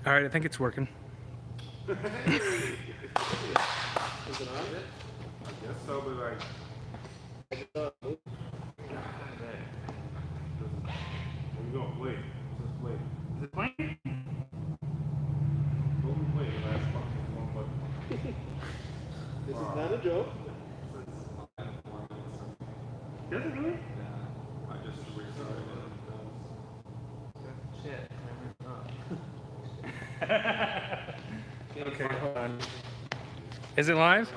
All right, I think it's working. Is it on? I guess so, but like. We're gonna play. Let's play. Is it playing? What we play the last one button. This is not a joke. Does it really? I just restarted it. Okay, hold on. Is it live?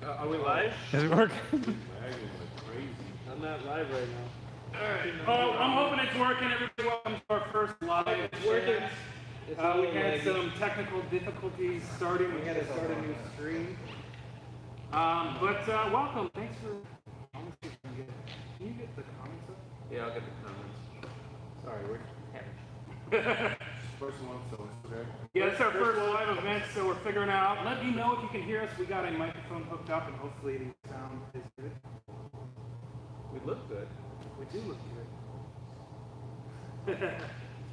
Are we live? Is it working? Lagging like crazy. I'm not live right now. Oh, I'm hoping it's working. Everybody, welcome to our first live. It's working. We had some technical difficulties starting. We had to start a new stream. But welcome. Thanks for. Can you get the comments up? Yeah, I'll get the comments. Sorry, we're having. First one, so it's okay. Yeah, it's our first live event, so we're figuring out. Let me know if you can hear us. We got a microphone hooked up, and hopefully the sound is good. We look good. We do look good. Alright,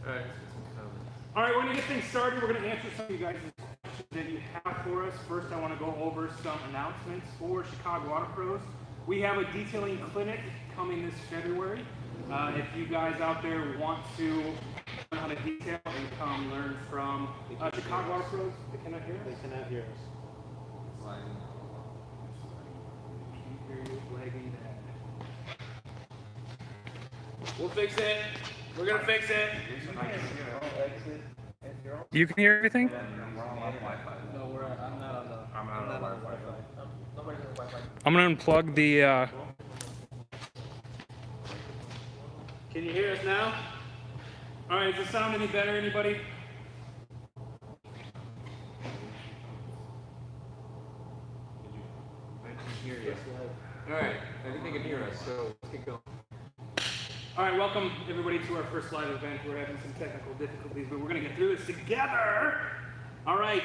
let's get some comments. All right, we're going to get things started. We're going to answer some of you guys' questions that you have for us. First, I want to go over some announcements for Chicago Auto Pros. We have a detailing clinic coming this February. If you guys out there want to learn how to detail and come learn from Chicago Auto Pros, they cannot hear us? They cannot hear us. Can't hear you, lagging bad. We'll fix it. We're gonna fix it. You can hear everything? No, I'm not on the. I'm not on Wi-Fi. Nobody's on Wi-Fi. I'm going to unplug the... Can you hear us now? All right, does it sound any better, anybody? I can hear you. Alright, I think they can hear us, so let's get going. All right, welcome everybody to our first live event. We're having some technical difficulties, but we're going to get through this together. All right,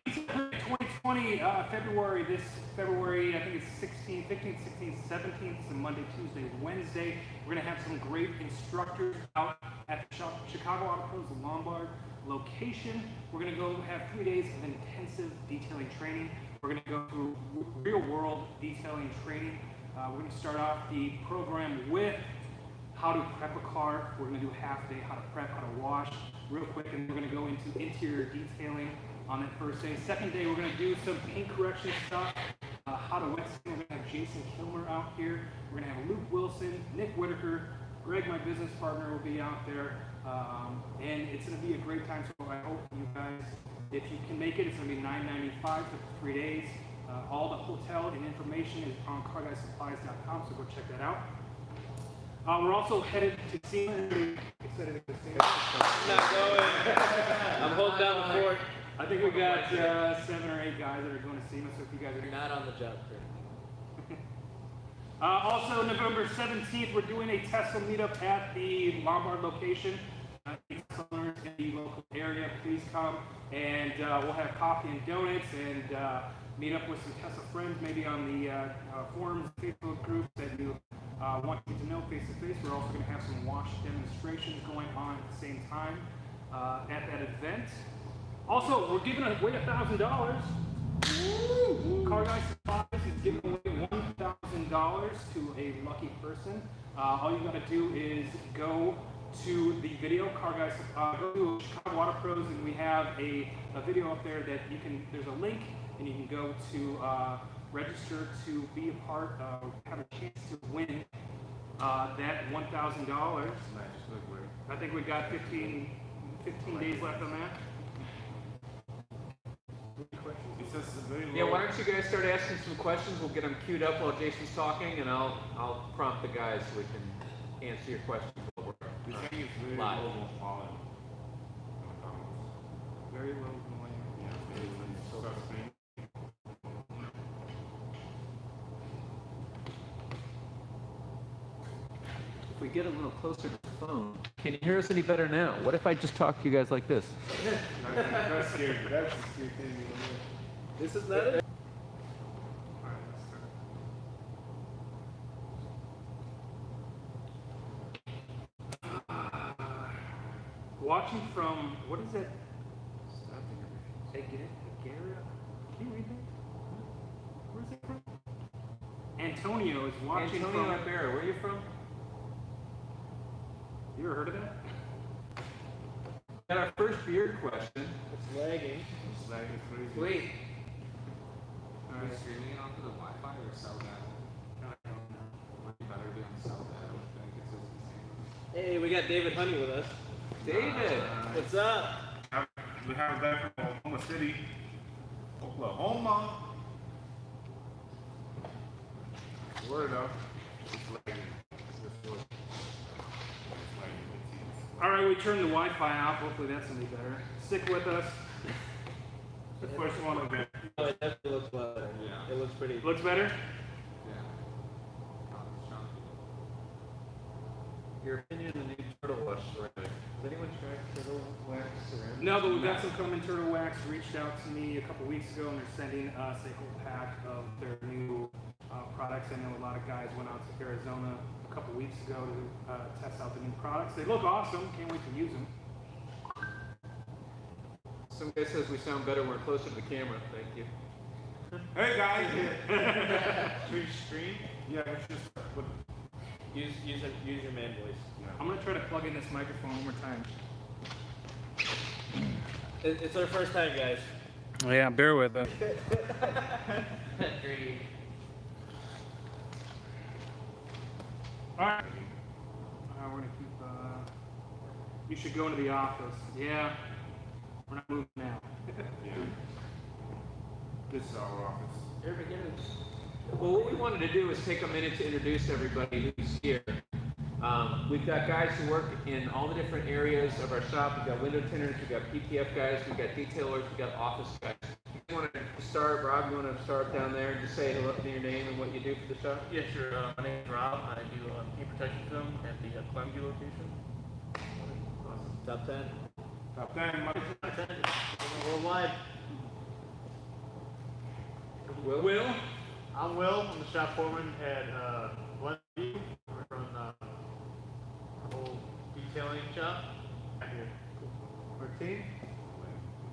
2020, February, this February, I think it's 16th, 15th, 16th, 17th, it's a Monday, Tuesday, Wednesday. We're going to have some great instructors out at the Chicago Auto Pros Lombard location. We're going to go have 3 days of intensive detailing training. We're going to go through real-world detailing training. We're going to start off the program with how to prep a car. We're going to do a half day, how to prep, how to wash, real quick, and we're going to go into interior detailing on that first day. Second day, we're going to do some paint correction stuff, how to wet stain. We're going to have Jason Kilmer out here. We're going to have Luke Wilson, Nick Whitaker, Greg, my business partner, will be out there, and it's going to be a great time. So I hope you guys, if you can make it, it's going to be $9.95 for 3 days. All the hotel and information is on carguysupplies.com, so go check that out. We're also headed to SEMA. Excited to go to SEMA. I'm not going. I'm holding down the fort. I think we got 7 or 8 guys that are going to SEMA, so if you guys are Not on the job, also, November 17th, we're doing a Tesla meetup at the Lombard location. Tesla owners in the local area, please come, and we'll have coffee and donuts, and meet up with some Tesla friends, maybe on the forums, Facebook groups that you want to get to know face-to-face. We're also going to have some wash demonstrations going on at the same time at that event. Also, we're giving away $1,000. Car Guy Supplies is giving away $1,000 to a lucky person. All you got to do is go to the video, Car Guy, go to Chicago Auto Pros, and we have a video up there that you can, there's a link, and you can go to register to be a part of, have a chance to win that $1,000. I think we've got 15 days left on that. Yeah, why don't you guys start asking some questions? We'll get them queued up while Jason's talking, and I'll prompt the guys so we can answer your questions while we're live. Very low volume. If we get a little closer to the phone, can you hear us any better now? What if I just talk to you guys like this? That's scary. That's the scary thing. This is not it. Watching from, what is that? Agara? Can you read that? Where's that from? Antonio is watching Antonio from. Ibarra, where are you from? You ever heard of that? Got our first beard question. It's lagging. It's like it's crazy. Wait. Are you streaming it onto the Wi-Fi or cell data? No, I don't know. Might be better to be on cell data. I would think it's just the same. Hey, we got David Honey with us. David. What's up? We have a guy from Oklahoma City. Oklahoma. Word up. It's lagging. All right, we turned the Wi-Fi off. Hopefully that's gonna be better. Stick with us. The first one again. Oh, it definitely looks better. Yeah. It looks pretty. Looks better? Yeah. It's chunky. Your opinion on the new Turtle Wax ceramic. Has anyone tried Turtle Wax ceramic? No, but we've got some coming. Turtle Wax reached out to me a couple weeks ago, and they're sending us a whole pack of their new products. I know a lot of guys went out to Arizona a couple weeks ago to test out the new products. They look awesome. Can't wait to use them. Some guy says we sound better when we're closer to the camera. Thank you. Hey guys. Should stream? Yeah, it's just. But, Use your man voice. I'm gonna try to plug in this microphone one more time. It's our first time, guys. Oh, yeah, bear with us. All right. We're gonna keep. You should go into the office. Yeah. We're not moving now. yeah. This is our office. Well, what we wanted to do is take a minute to introduce everybody who's here. We've got guys who work in all the different areas of our shop. We've got window tinters, we've got PTF guys, we've got detailers, we've got office guys. You want to start, Rob? You want to start down there and just say hello to your name and what you do for the shop? Yes, sir. My name is Rob. I do paint protection film at the Columbia location. Top 10. Top 10, Mike. Worldwide. Will? I'm Will. I'm the shop foreman at Glenview. We're from the whole detailing shop. Right here. Martine?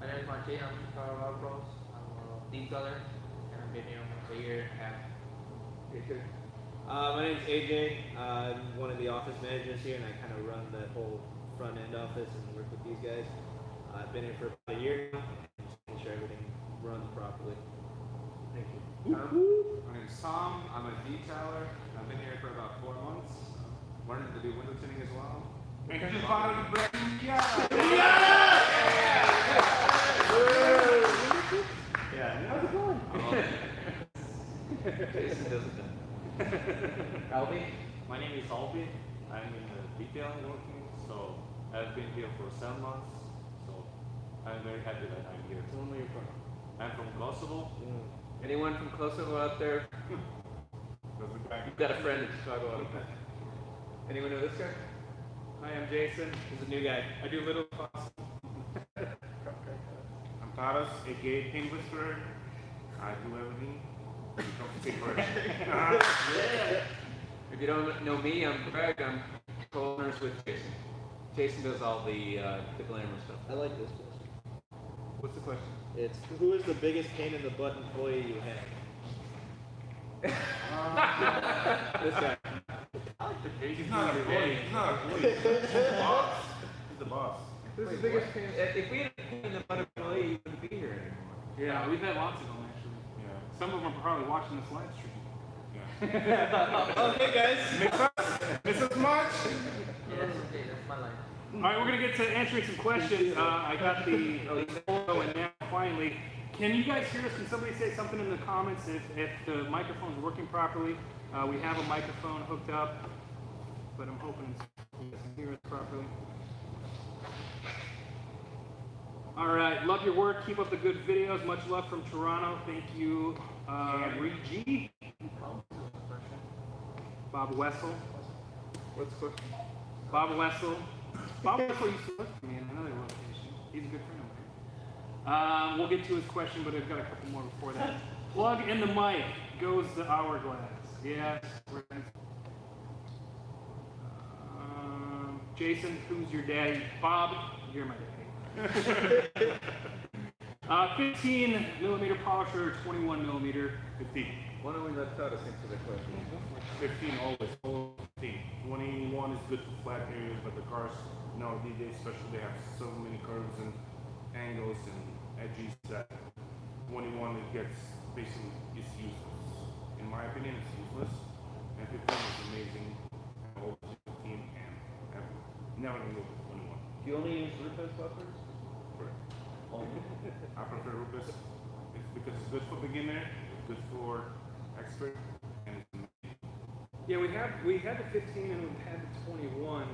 My name is Martin. I'm from Colorado Bros. I'm a detailer, and I've been here almost a year and a half. My name's AJ. I'm one of the office managers here, and I kind of run the whole front end office and work with these guys. I've been here for about a year now, and just making sure everything runs properly. Thank you. My name is Tom. I'm a detailer. I've been here for about 4 months. Learning to do window tinting as well. And just part of the brand. Yeah! Yeah. How's it going? Jason doesn't know. Albie? My name is Albie. I'm in the detailing working, so I've been here for 7 months. So I'm very happy that I'm here. Tell them where you're from. I'm from Kosovo. Anyone from Kosovo out there? You've got a friend in Chicago out there. Anyone know this guy? Hi, I'm Jason. He's a new guy. I do little possible. I'm Taras, aka Paint Whisperer. I do everything. You come to take first. If you don't know me, I'm Greg. I'm co-owners with Jason. Jason does all the glamour stuff. I like this question. What's the question? It's who is the biggest pain in the butt employee you have? This guy. He's not a employee. He's not a employee. He's the boss. He's the boss. Who's the biggest pain? If we had a pain in the butt employee, you wouldn't be here anymore. Yeah, we've had lots of them actually. Yeah. Some of them are probably watching this live stream. Oh, hey guys. Miss us much? Yes, okay, that's my line. All right, we're gonna get to answering some questions. I got the photo, and now finally, can you guys hear us? Can somebody say something in the comments if the microphone's working properly? We have a microphone hooked up, but I'm hoping you guys can hear us properly. All right, love your work. Keep up the good videos. Much love from Toronto. Thank you, Regi. Bob Wessel. What's the question? Bob Wessel. Bob Wessel used to work for me in another location. He's a good friend of mine. We'll get to his question, but I've got a couple more before that. Plug in the mic. Goes the hourglass. Yes. Jason, who's your daddy? Bob, you're my daddy. 15 millimeter polisher, 21 millimeter. 15. Why don't we let Tadas answer that question? 15 always 15. 21 is good for flat areas, but the cars nowadays, especially, they have so many curves and angles and edges that 21 it gets basically it's useless. In my opinion, it's useless. And 15 is amazing. I always use 15 and I've never gonna go with 21. Do you only use Rupes buffers? Correct. Only. I prefer Rupes. It's because it's good for beginner, it's good for expert, and it's amazing. Yeah, we had the 15 and we've had the 21.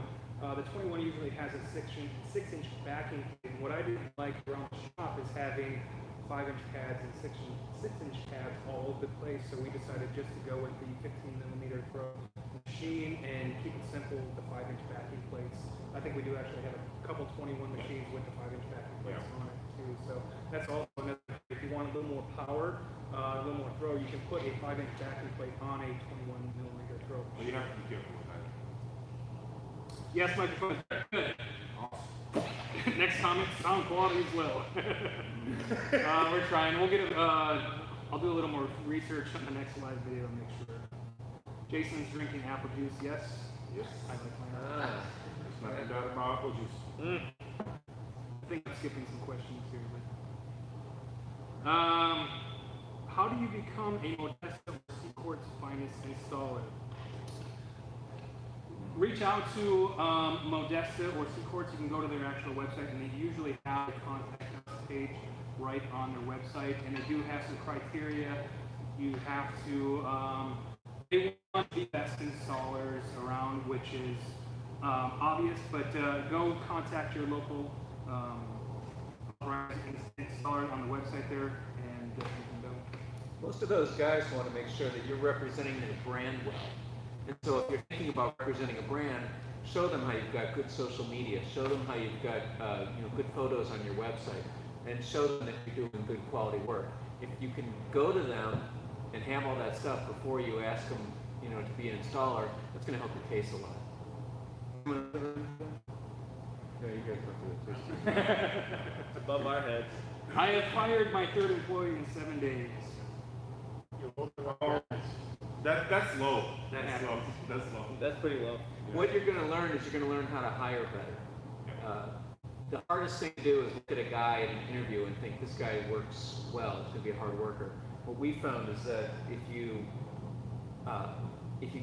The 21 usually has a 6-inch backing plate. And what I didn't like around the shop is having 5-inch pads and 6-inch pads all over the place. So we decided just to go with the 15 millimeter throw machine and keep it simple with the 5-inch backing plates. I think we do actually have a couple 21 machines with the 5-inch backing plates on it too. So that's also another. If you want a little more power, a little more throw, you can put a 5-inch backing plate on a 21 millimeter throw. But you have to be careful with that. Yes, microphone. Good. Awesome. Next comment, sound quality is low. We're trying. We'll get it. I'll do a little more research on the next live video and make sure. Jason's drinking apple juice. Yes. Yes. I like mine. There's nothing bad about apple juice. I think I'm skipping some questions here. But, how do you become a Modesto Seacort's finest installer? Reach out to Modesto or Seacorts. You can go to their actual website, and they usually have a contact us page right on their website. And they do have some criteria. You have to, they want the best installers around, which is obvious, but go contact your local installer on the website there, and you can go. Most of those guys want to make sure that you're representing the brand well. And so if you're thinking about representing a brand, show them how you've got good social media, show them how you've got good photos on your website, and show them that you're doing good quality work. If you can go to them and have all that stuff before you ask them, to be an installer, that's going to help your case a lot. No, you guys don't do it. It's above our heads. I have fired my third employee in 7 days. That's low. That That's low. happens. That's low. That's pretty low. What you're going to learn is you're going to learn how to hire better. The hardest thing to do is look at a guy in an interview and think this guy works well, he's going to be a hard worker. What we found is that if you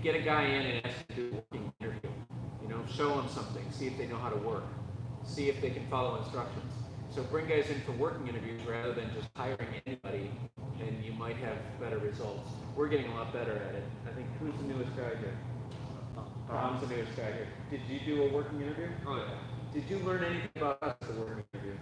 get a guy in and ask him to do a working interview, show them something, see if they know how to work, see if they can follow instructions. So bring guys in for working interviews rather than just hiring anybody, and you might have better results. We're getting a lot better at it. I think, who's the newest guy here? Tom's the newest guy here. Did you do a working interview? Oh yeah. Did you learn anything about us at the working interview?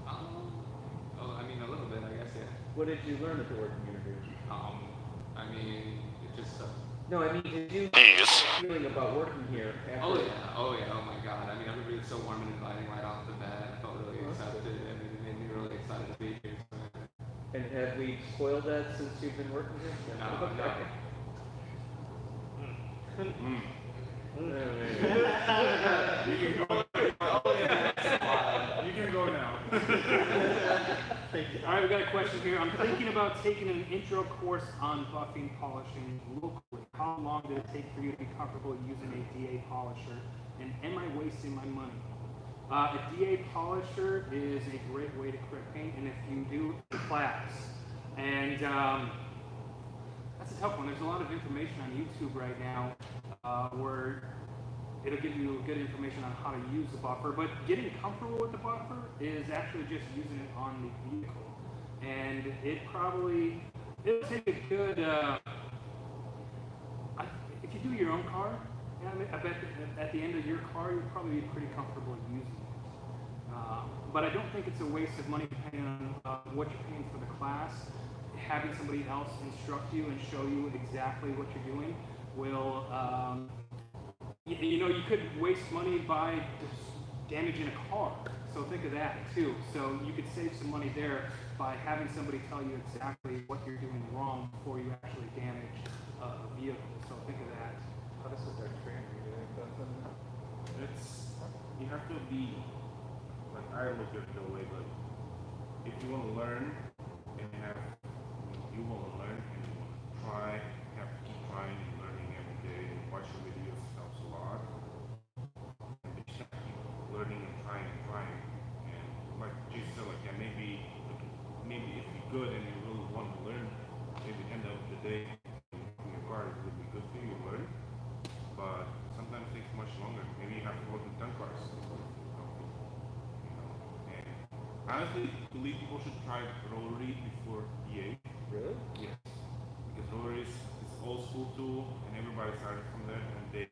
I mean a little bit, I guess, yeah. What did you learn at the working interview? I mean, it just. No, I mean, did you have a feeling about working here? Oh yeah, oh my God. I mean, everybody's so warm and inviting right off the bat. I felt really accepted, and it made me really excited to be here. So, And have we spoiled that since you've been working here? No, no. You can go. You can go now. All right, we got a question here. I'm thinking about taking an intro course on buffing polishing locally. How long did it take for you to be comfortable using a DA polisher? And am I wasting my money? A DA polisher is a great way to correct paint, and if you do the class, and that's a tough one. There's a lot of information on YouTube right now where it'll give you good information on how to use the buffer, but getting comfortable with the buffer is actually just using it on the vehicle. And it'll take a good, if you do your own car, I bet at the end of your car, you'll probably be pretty comfortable using it. But I don't think it's a waste of money depending on what you're paying for the class. Having somebody else instruct you and show you exactly what you're doing will, you could waste money by just damaging a car. So think of that too. So you could save some money there by having somebody tell you exactly what you're doing wrong before you actually damage a vehicle. So think of that. How does it our trainer? You have any thoughts on that? you have to be, like, I look at it the way, like, if you want to learn and you want to learn and you want to try, you have to keep trying and learning every day and watching videos helps a lot. And you just have to keep learning and trying and trying. And like Jesus said, like, yeah, maybe if you're good and you really want to learn, maybe at the end of the day, your car is really good for you to learn. But sometimes it takes much longer. Maybe you have to work with 10 cars. And honestly, I believe people should try rotary before EA. Really? Yes. Because rotary is old school tool and everybody started from there and they,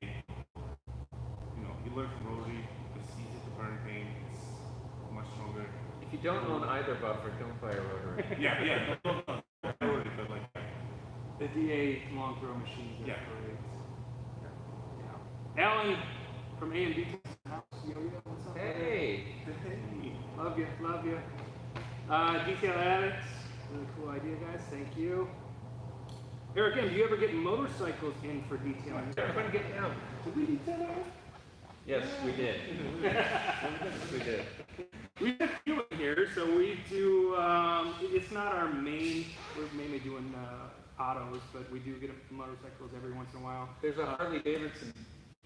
you learn from rotary, it's easy to burn paint, it's much stronger. If you don't own either buffer, don't buy a rotary. Yeah, no, rotary, but like, The DA long throw machines. Are Yeah. great. Yeah. Alan from A&B House. Yo-yo, what's up? Hey! Love you, love you. Detail Addicts, really cool idea, guys. Thank you. Eric M., do you ever get motorcycles in for detailing? Everybody get down. Did we detail that? Yes, we did. We did. We have a few in here, so we do. It's not our main. We're mainly doing autos, but we do get motorcycles every once in a while. There's a Harley Davidson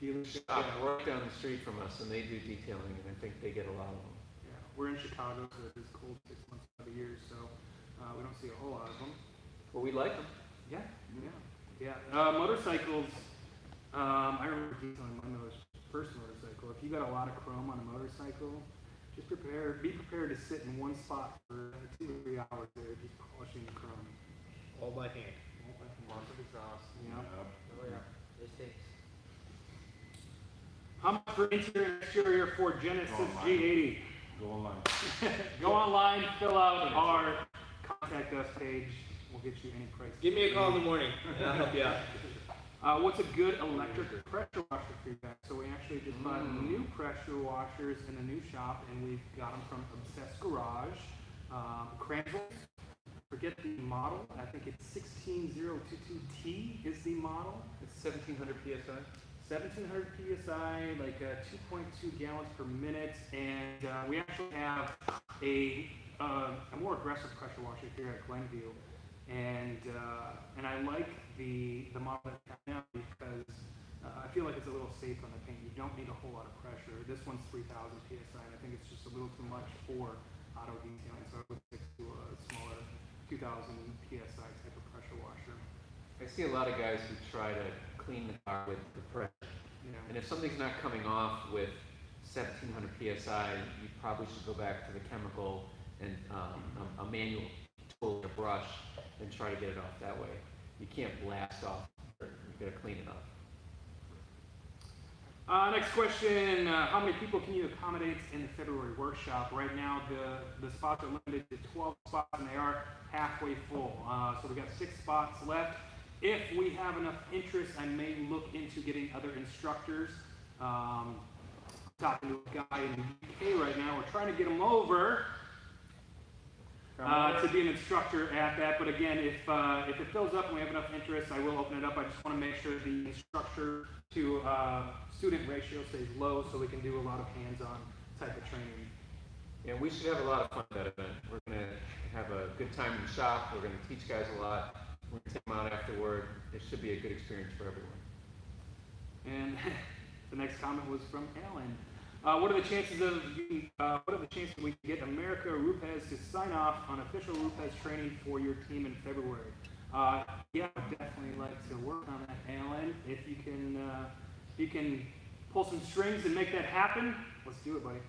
Dealership. shop right down the street from us, and they do detailing, and I think they get a lot of them. Yeah, we're in Chicago, so it's cold 6 months out of the year, so we don't see a whole lot of them. Well, we like them. Yeah. Motorcycles. I remember detailing my first motorcycle. If you got a lot of chrome on a motorcycle, just be prepared to sit in one spot for 2 or 3 hours there, just polishing the chrome. All by hand. Lots of exhaust. Yeah. Oh yeah, this takes. How much for interior and exterior for Genesis Online. G80? go online. Go online, fill out our contact us page. We'll get you any price. Give me a call in the morning, and I'll help you out. What's a good electric pressure washer for you guys? So we actually just bought new pressure washers in a new shop, and we've got them from Obsessed Garage. Cranville, forget the model. I think it's 16022T is the model. It's 1700 PSI. 1700 psi, like 2.2 gallons per minute, and we actually have a more aggressive pressure washer here at Glenview, and I like the model that we have now because I feel like it's a little safe on the paint. You don't need a whole lot of pressure. This one's 3000 psi, and I think it's just a little too much for auto detailing, so I would stick to a smaller 2000 psi type of pressure washer. I see a lot of guys who try to clean the car with the pressure. Yeah. And if something's not coming off with 1700 PSI, you probably should go back to the chemical and a manual tool, a brush, and try to get it off that way. You can't blast off, you gotta clean it up. Next question, how many people can you accommodate in the February workshop? Right now, the spots are limited to 12 spots, and they are halfway full. So we've got 6 spots left. If we have enough interest, I may look into getting other instructors. Talking to a guy in the UK right now. We're trying to get him over to be an instructor at that. But again, if it fills up and we have enough interest, I will open it up. I just want to make sure the instructor to student ratio stays low so we can do a lot of hands-on type of training. Yeah, we should have a lot of fun at that event. We're gonna have a good time in the shop. We're gonna teach guys a lot. We're gonna take them out afterward. It should be a good experience for everyone. And the next comment was from Alan. What are the chances we can get America Rupes to sign off on official Rupes training for your team in February? Yeah, I'd definitely like to work on that, Alan. If you can pull some strings and make that happen, let's do it, buddy.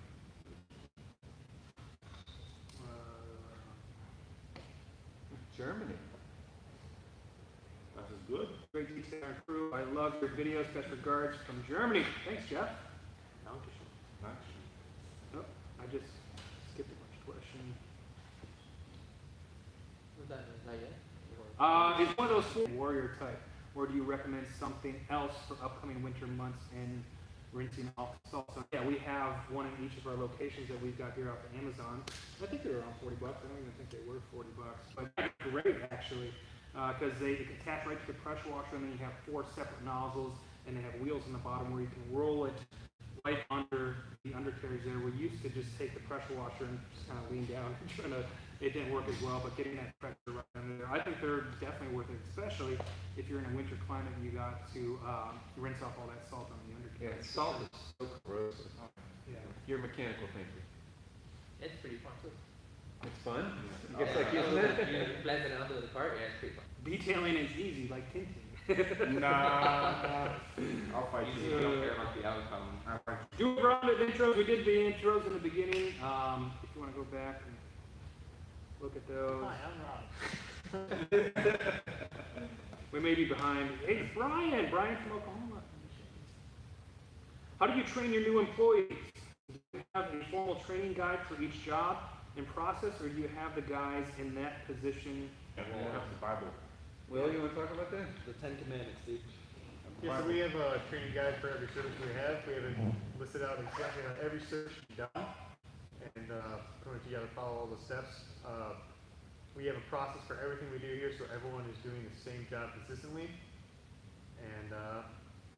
Germany. That is good. Great detail and crew. I love your videos. Best regards from Germany. Thanks, Jeff. Oh, I just skipped a bunch of questions. Was that yet? Is one of those warrior type, or do you recommend something else for upcoming winter months and rinsing off the salt? So yeah, we have one in each of our locations that we've got here off of Amazon. I think they're around $40. I don't even think they were $40, but they're great actually, because they attach right to the pressure washer, and then you have 4 separate nozzles, and they have wheels in the bottom where you can roll it right under the undercarriage there. We used to just take the pressure washer and just kind of lean down and trying to, it didn't work as well, but getting that pressure right under there, I think they're definitely worth it, especially if you're in a winter climate and you got to rinse off all that salt on the Yeah, undercarriage. salt is so corrosive. Yeah. You're a mechanical thinker. It's pretty fun too. It's fun. Yeah, It's like you using it. blend it onto the cart, yeah, it's pretty fun. Detailing is easy, like tinting. Nah, I'll fight You you. don't care about the outcome. I'll fight Do a round of intros. We did the intros in the beginning. If you want to go back and look at those. Hi, I'm Rob. We may be behind. Hey, it's Brian. Brian from Oklahoma. How do you train your new employees? Do you have a formal training guide for each job and process, or do you have the guys in that position? you. We'll have the Bible. Will, you want to talk about that? The 10 Commandments, Steve. Yeah, so we have a training guide for every service we have. We have it listed out exactly on every service you've done. And pretty much you gotta follow all the steps. We have a process for everything we do here, so everyone is doing the same job consistently. And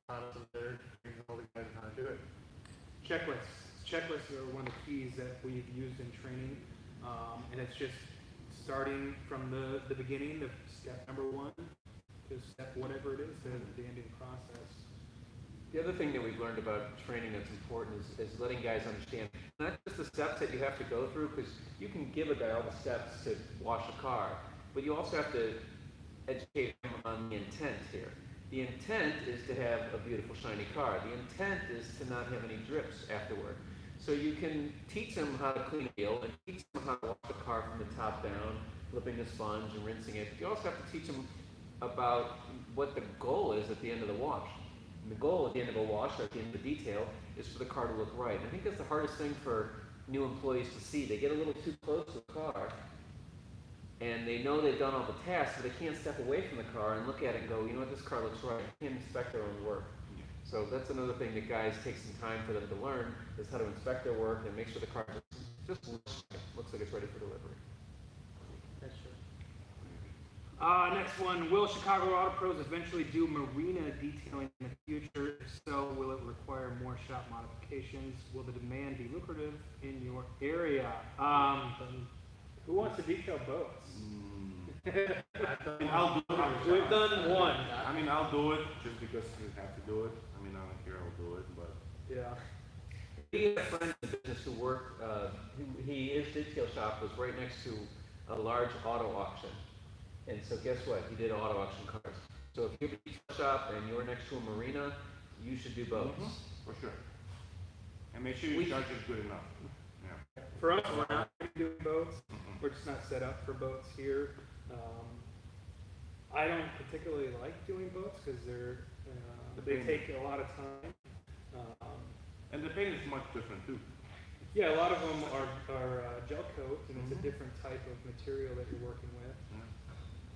taught us there, training all the guys on how to do it. Checklists. Checklists are one of the keys that we've used in training. And it's just starting from the beginning, the step number one, to step whatever it is, the ending process. The other thing that we've learned about training that's important is letting guys understand not just the steps that you have to go through, because you can give a guy all the steps to wash a car, but you also have to educate him on the intent here. The intent is to have a beautiful shiny car. The intent is to not have any drips afterward. So you can teach them how to clean a wheel and teach them how to wash the car from the top down, flipping the sponge and rinsing it. You also have to teach them about what the goal is at the end of the wash. And the goal at the end of a wash, or at the end of the detail, is for the car to look right. And I think that's the hardest thing for new employees to see. They get a little too close to the car, and they know they've done all the tasks, but they can't step away from the car and look at it and go, you know what, this car looks right. They can't inspect their own work. So that's another thing that guys take some time for them to learn, is how to inspect their work and make sure the car just looks like it's ready for delivery. That's true. Next one, will Chicago Auto Pros eventually do marina detailing in the future? If so, will it require more shop modifications? Will the demand be lucrative in your area? Who wants to detail boats? I'll do it. We've done one. I mean, I'll do it just because we have to do it. I mean, I don't care, I'll do it, but. Yeah. We had a friend in the business who worked, his detail shop was right next to a large auto auction. And so guess what? He did auto auction cars. So if you have a detail shop and you're next to a marina, you should do boats. For sure. And make sure you charge it good enough. Yeah. For us, we're not doing boats. We're just not set up for boats here. I don't particularly like doing boats because they take a lot of time. And the paint is much different too. Yeah, a lot of them are gel coat, and it's a different type of material that you're working with.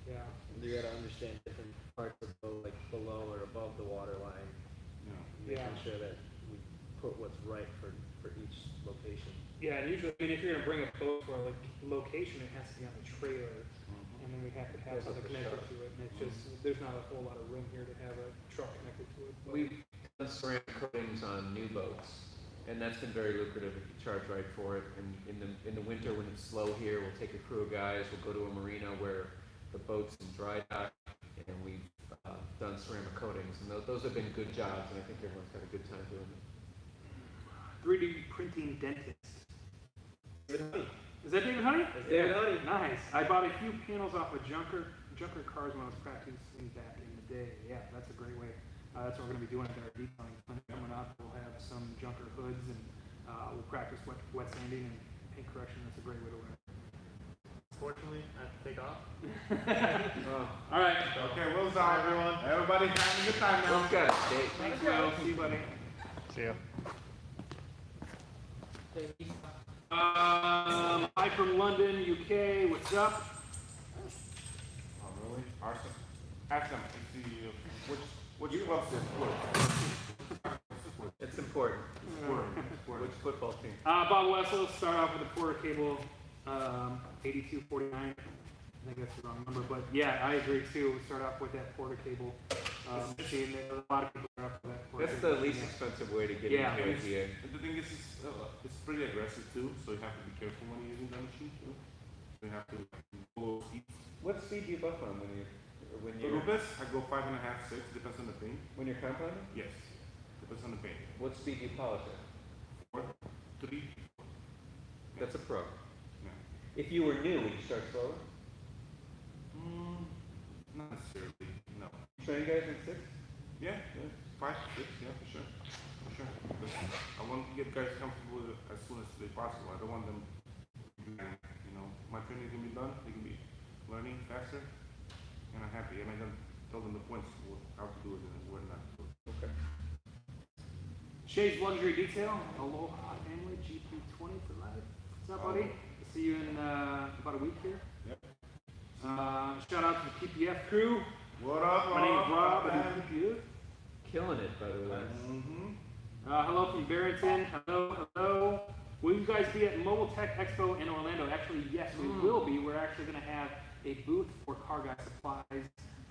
Yeah. You gotta understand different parts of the boat, like below or above the water line. Yeah. Making sure that we put what's right for each location. Yeah, and usually, I mean, if you're gonna bring a boat for a location, it has to be on a trailer, and then we have to have something connected to it, and it's just, there's not a whole lot of room here to have a truck connected to it. But We've done ceramic coatings on new boats, and that's been very lucrative if you charge right for it. And in the winter when it's slow here, we'll take a crew of guys, we'll go to a marina where the boat's in dry dock, and we've done ceramic coatings, and those have been good jobs, and I think everyone's had a good time doing it. 3D printing dentist. Is that David Honey? That's David Honey. Nice. I bought a few panels off of junker cars when I was practicing back in the day. Yeah, that's a great way. That's what we're going to be doing at our detailing clinic coming up. We'll have some junker hoods, and we'll practice wet sanding and paint correction. That's a great way to learn. Fortunately, I have to take off. All right. Okay, Will's out, everyone. Everybody having a good time now. Well, good. Dave. Thanks, Will. See you, buddy. See ya. Hi from London, UK. What's up? Oh, really? Arson? Ask them to see which club is It's important. Which football team? Bob Wessel, start off with the Porter Cable 8249. I think that's the wrong number, but yeah, I agree too. Start off with that Porter Cable machine. A lot of people are up for that. That's the least expensive way to get Yeah. into it here. And the thing is, it's pretty aggressive too, so you have to be careful when you're using the machine too. So you have to go speed. What speed do you buff on when For Rupes, I go 5.5, 6, depends on the paint. when you're compounding? Yes, depends on the paint. What speed do you polish at? 4, 3, That's a pro. yeah. If you were new, would you start slower? Not necessarily, no. Train guys in 6? Yeah, 5, 6, yeah, for sure. For sure. Because I want to get guys comfortable with it as soon as they possible. I don't want them, you know, my training can be done, they can be learning faster, and I'm happy. And I can tell them the points, how to do it and where not to do it. Okay. Shay's Luxury Detail, Aloha Family, GP20 for life. What's up, buddy? See you in about a week here. Yep. Shout out to the PPF crew. What up, My name is Rob. man? and PPF. Killing it, by the way. Mm-hmm. Hello from Barrington. Hello. Will you guys be at Mobile Tech Expo in Orlando? Actually, yes, we will be. We're actually going to have a booth for Car Guy Supplies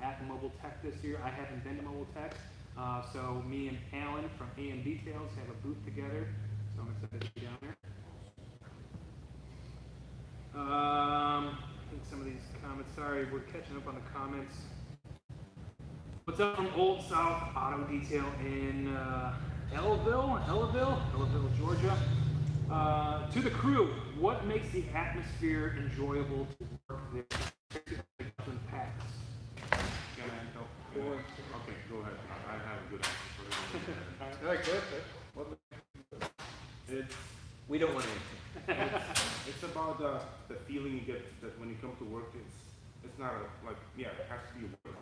at Mobile Tech this year. I haven't been to Mobile Tech, so me and Alan from AM Details have a booth together. So I'm excited to be down there. I think some of these comments. Sorry, we're catching up on the comments. What's up from Old South Auto Detail in Ellaville, Georgia. To the crew, what makes the atmosphere enjoyable to work there? Packs. Can I help? Okay, go ahead. I have a good answer for it. All right, good. It's We don't want anything. it's about the feeling you get that when you come to work. It's not like it has to be work.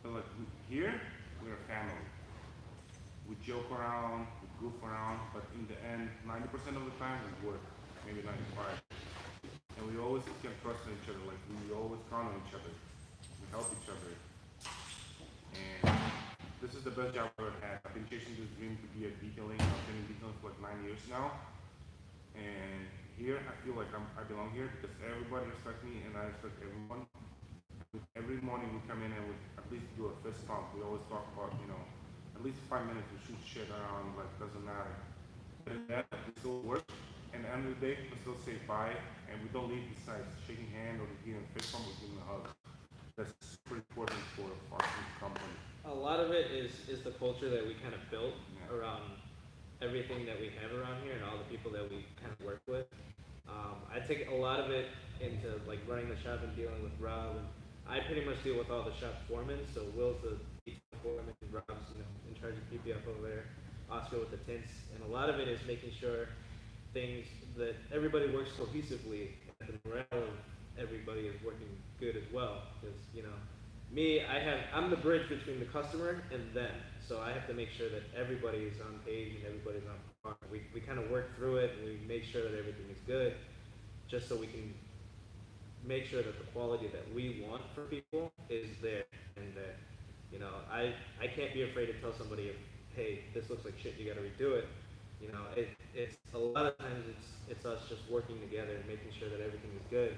But like here, we're a family. We joke around, we goof around, but in the end, 90% of the time we work, maybe 95. And we always can trust in each other. Like we always count on each other. We help each other. And this is the best job I've ever had. I've been chasing this dream to be a detailing. I've been in detailing for like 9 years now. And here, I feel like I belong here because everybody respects me and I respect everyone. Every morning we come in and we at least do a fist pump. We always talk about, at least 5 minutes we shoot shit around, like doesn't matter. But in that, we still work. And at the end of the day, we still say bye and we don't leave besides shaking hand or giving a fist pump or giving a hug. That's super important for our company. A lot of it is the culture that we kind of built Yeah. around everything that we have around here and all the people that we kind of work with. I take a lot of it into like running the shop and dealing with Rob, and I pretty much deal with all the shop foremen. So Will's the detail foreman, Rob's in charge of PPF over there, Oscar with the tints, and a lot of it is making sure things that everybody works cohesively and the morale of everybody is working good as well. Because I'm the bridge between the customer and them. So I have to make sure that everybody is on page and everybody's on par. We kind of work through it and we make sure that everything is good, just so we can make sure that the quality that we want for people is there. And that, I can't be afraid to tell somebody, hey, this looks like shit, you got to redo it. It's a lot of times it's us just working together and making sure that everything is good,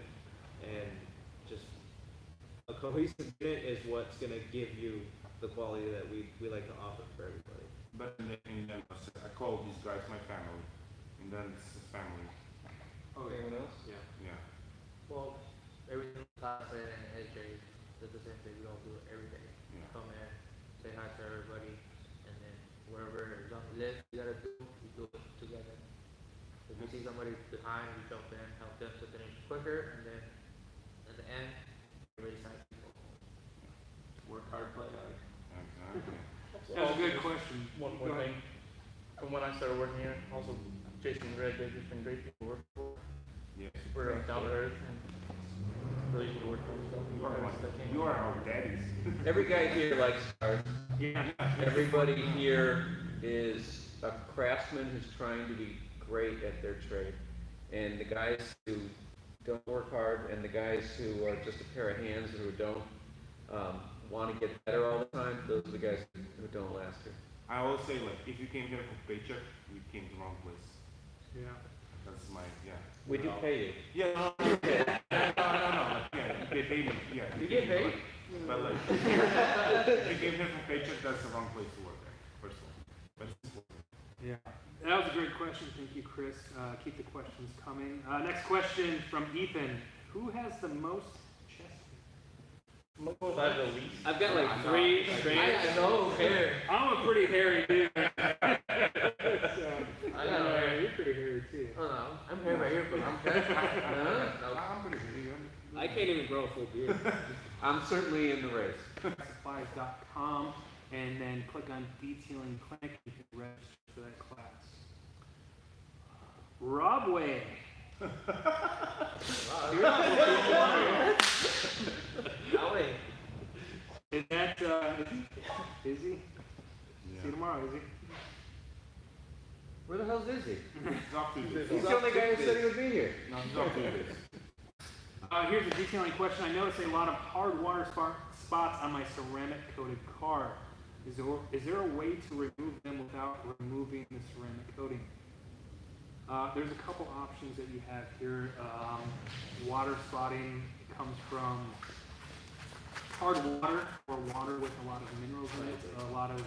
and just a cohesive unit is what's gonna give you the quality that we like to offer for everybody. But in the end, I call these guys my family. And then it's a family. Oh, anyone else? Yeah. Yeah. Well, everything Tasha and AJ does the same thing. We don't do it every day. Yeah. Come in, say hi to everybody, and then wherever is on the list we gotta do, we do it together. If we see somebody behind, we jump in, help them to finish quicker, and then at the end, everybody signs people. Work hard, play hard. Exactly. That's a good question. One Go more ahead. thing. From when I started working here, also Jason and Red, they've just been great people to work for. Yes. We're down to earth and really easy to work for. So You are our daddies. Every guy here likes cars. Yeah. Everybody here is a craftsman who's trying to be great at their trade. And the guys who don't work hard and the guys who are just a pair of hands who don't want to get better all the time, those are the guys who don't last here. I always say, like, if you came here for paycheck, you came to the wrong place. Yeah. That's my, yeah. We do pay you. Yeah, no. Like, yeah, you get paid. Yeah. You get paid? But like, if you came here for paycheck, that's the wrong place to work at, first of all. That was a great question. Thank you, Chris. Keep the questions coming. Next question from Ethan. Who has the most chest hair? I've got like 3 strands. I know hair. I'm a pretty hairy dude. I got hair. You're pretty hairy too. Oh no, I'm hair right here, but I'm I'm pretty good. I can't even grow a full beard. I'm certainly in the race. Supplies.com, and then click on Detailing Clinic. You can register for that class. Rob Way. Howdy. Is that, is he? See you tomorrow, is he? Where the hell's Izzy? He's off to this. He's the only guy who said he would be here. No, he's off to this. Here's a detailing question. I noticed a lot of hard water spots on my ceramic coated car. Is there a way to remove them without removing the ceramic coating? There's a couple options that you have here. Water spotting comes from hard water or water with a lot of minerals in it. A lot of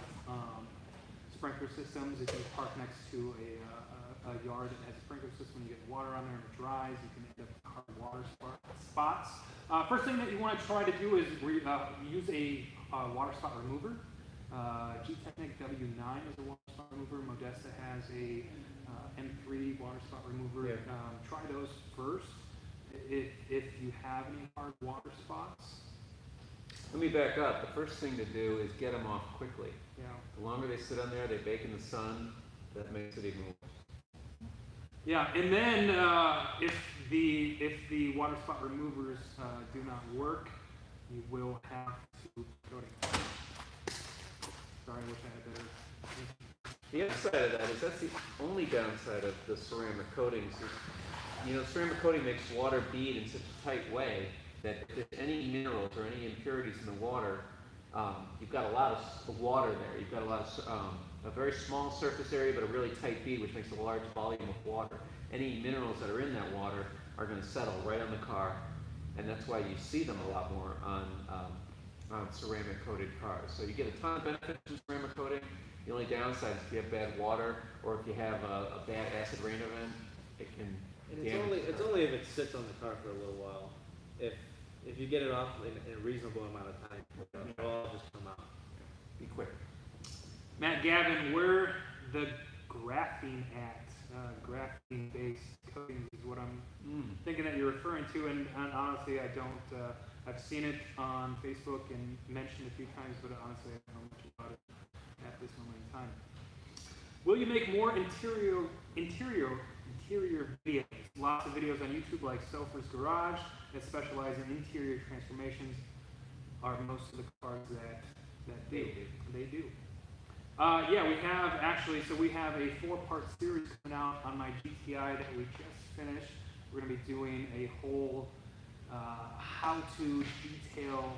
sprinkler systems. If you park next to a yard that has a sprinkler system, you get water on there and it dries, you can end up with hard water spots. First thing that you want to try to do is use a water spot remover. G-Technic W9 is a water spot remover. Modesta has a M3 water spot remover. Yeah. Try those first. If you have any hard water spots, Let me back up. The first thing to do is get them off quickly. yeah. The longer they sit on there, they bake in the sun. That makes it even worse. Yeah, and then if the water spot removers do not work, you will have to coating. Sorry, I wish I had better. The upside of that is that's the only downside of the ceramic coatings. Is, ceramic coating makes water bead in such a tight way that if there's any minerals or any impurities in the water, you've got a lot of water there. You've got a lot of a very small surface area, but a really tight bead, which makes a large volume of water. Any minerals that are in that water are going to settle right on the car, and that's why you see them a lot more on ceramic coated cars. So you get a ton of benefits from ceramic coating. The only downside is if you have bad water or if you have a bad acid rain event, it can And damage it's the car. only if it sits on the car for a little while. If you get it off in a reasonable amount of time, it'll all just come out. Be quick. Matt Gavin, where the graphene at? Graphene-based coatings is what I'm thinking that you're referring to, and honestly, I don't. I've seen it on Facebook and mentioned a few times, but honestly, I don't know much about it at this moment in time. Will you make more interior videos? Lots of videos on YouTube like Sofer's Garage that specialize in interior transformations are most of the cars that they do. Yeah, we have actually, so we have a 4-part series coming out on my GTI that we just finished. We're going to be doing a whole how to detail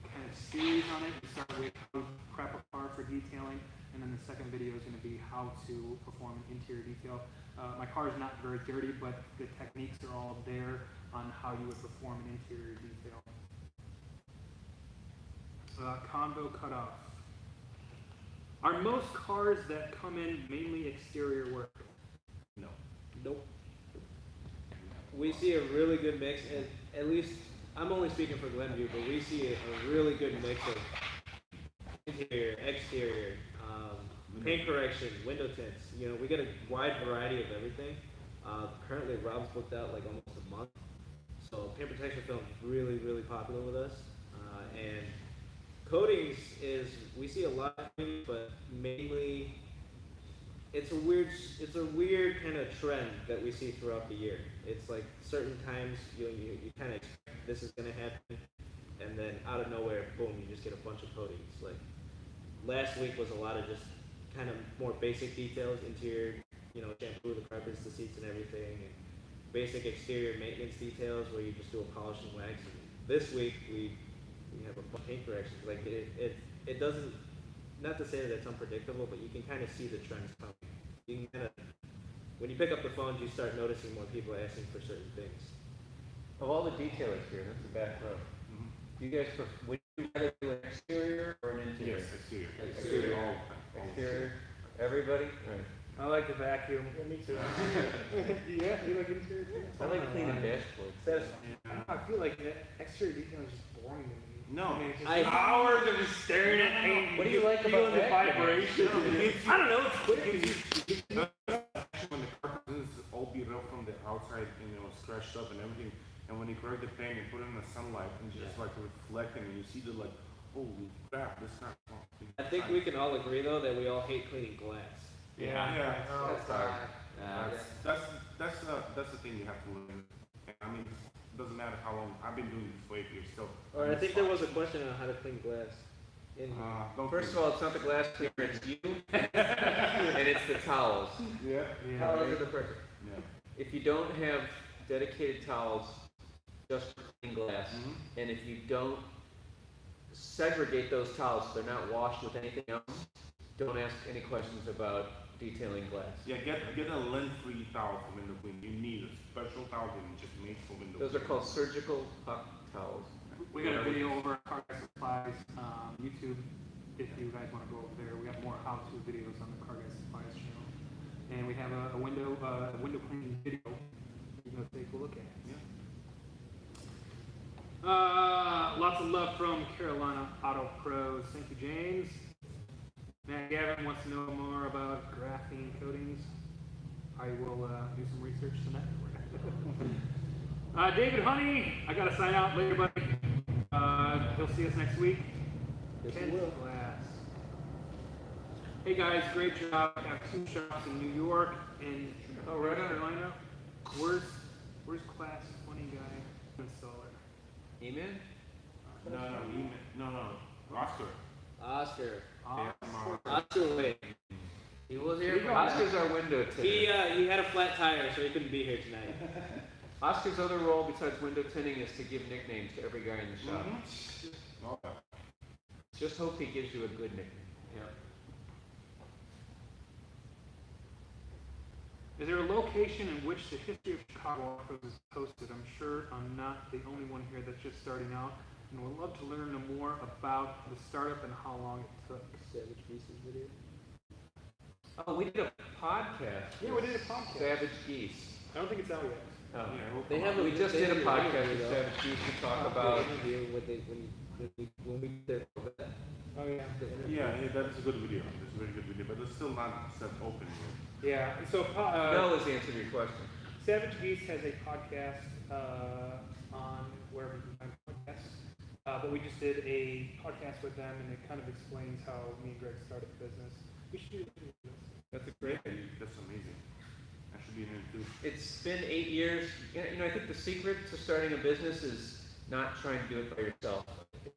kind of series on it. We start with how to prep a car for detailing, and then the second video is going to be how to perform an interior detail. My car is not very dirty, but the techniques are all there on how you would perform an interior detail. Convo cutoff. Are most cars that come in mainly exterior work? No. Nope. We see a really good mix, and at least I'm only speaking for Glenview, but we see a really good mix of interior, exterior, paint correction, window tints. We get a wide variety of everything. Currently, Rob's booked out like almost a month, so paint protection film is really, really popular with us, and coatings is, we see a lot of things, but mainly it's a weird kind of trend that we see throughout the year. It's like certain times you kind of expect this is going to happen, and then out of nowhere, boom, you just get a bunch of coatings. Like last week was a lot of just kind of more basic details, interior, shampoo the carpets, the seats and everything, and basic exterior maintenance details where you just do a polish and wax. And this week we have a bunch of paint corrections. Like it doesn't, not to say that it's unpredictable, but you can kind of see the trends coming. You can kind of, when you pick up the phones, you start noticing more people asking for certain things. Of all the detailers here, that's the back row. Do you guys, would you rather do an exterior or an interior? Yes, exterior. Exterior. All Exterior. Everybody? Right. I like the vacuum. Yeah, me too. Yeah, you like interior too? I like cleaning dashboards. I don't know, I feel like that exterior detailing is just boring to me. No. I mean, it's just I- hours of just staring at paint. What do you like feeling about the vacuum? vibration? I don't know, it's quick. When the car is all beat up from the outside, scratched up and everything, and when you correct the paint and put it in the sunlight and just like reflecting, and you see the like, holy crap, this not. I think we can all agree though that we all hate cleaning glass. Yeah. That's hard. That's the thing you have to learn. I mean, it doesn't matter how long. I've been doing this for 8 years, so. Or I think there was a question on how to clean glass. First of all, it's not the glass cleaner, it's you, and it's the towels. Yeah. Towels are the perfect. Yeah. If you don't have dedicated towels just for clean glass, and if you don't segregate those towels so they're not washed with anything else, don't ask any questions about detailing glass. Yeah, get a lint-free towel for window cleaning. You need a special towel that just made for window Those are cleaning. called surgical puck towels. We got a video over at Car Guy Supplies, YouTube, if you guys want to go over there. We have more how-to videos on the Car Guy Supplies channel. And we have a window cleaning video you can go take a look at. Lots of love from Carolina Auto Pros. Thank you, James. Matt Gavin wants to know more about graphene coatings. I will do some research tonight for you. David Honey, I gotta sign out later, buddy. He'll see us next week. Yes, he Kent will. Glass. Hey guys, great job. I have 2 shops in New York and North Carolina. Where's Class 20 guy installer? Amen? No, Oscar. Oscar. Ah, Oscar Wade. He was here. for Oscar's our window He tinner. he had a flat tire, so he couldn't be here tonight. Oscar's other role besides window tinning is to give nicknames to every guy in the shop. Okay. Just hope he gives you a good nickname. Is there a location in which the history of Chicago Autos is posted? I'm sure I'm not the only one here that's just starting out, and would love to learn more about the startup and how long it took. Savage Pieces video. Oh, we did a podcast. Yeah, we did a podcast. Savage Geese. I don't think it's out yet. Oh. They have We just did a podcast with Savage. Savage Geese to talk about. When we did that. Oh yeah. Yeah, that's a good video. That's a very good video, but it's still not set open yet. Yeah. So Mel is answering your question. Savage Geese has a podcast on wherever you can find podcasts. But we just did a podcast with them, and it kind of explains how me and Greg started the business. We should do this. That's a great. That's amazing. That should be in there too. It's been 8 years. You know, I think the secret to starting a business is not trying to do it by yourself.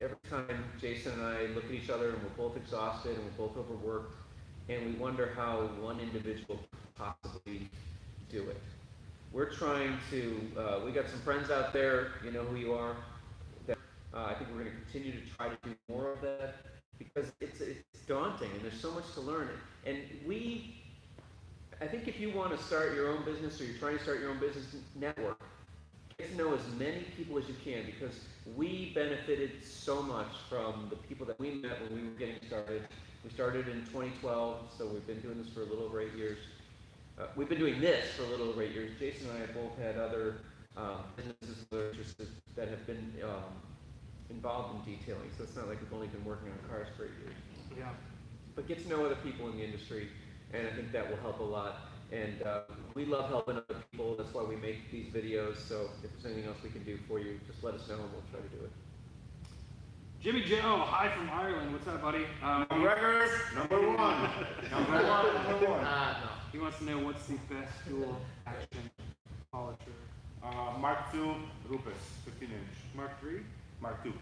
Every time Jason and I look at each other and we're both exhausted and we're both overworked, and we wonder how one individual could possibly do it. We're trying to, we got some friends out there, you know who you are, that I think we're going to continue to try to do more of that, because it's daunting and there's so much to learn. And I think if you want to start your own business, or you're trying to start your own business, network. Get to know as many people as you can, because we benefited so much from the people that we met when we were getting started. We started in 2012, so we've been doing this for a little over 8 years. We've been doing this for a little over 8 years. Jason and I have both had other businesses that have been involved in detailing, so it's not like we've only been working on cars for 8 years. Yeah. But get to know other people in the industry, and I think that will help a lot. And we love helping other people. That's why we make these videos. So if there's anything else we can do for you, just let us know and we'll try to do it. Jimmy Joe, hi from Ireland. What's up, buddy? McGregor, number one. Number one. No. He wants to know what's the best dual action polisher. Mark II Rupes, 15 inch. Mark III? Mark II.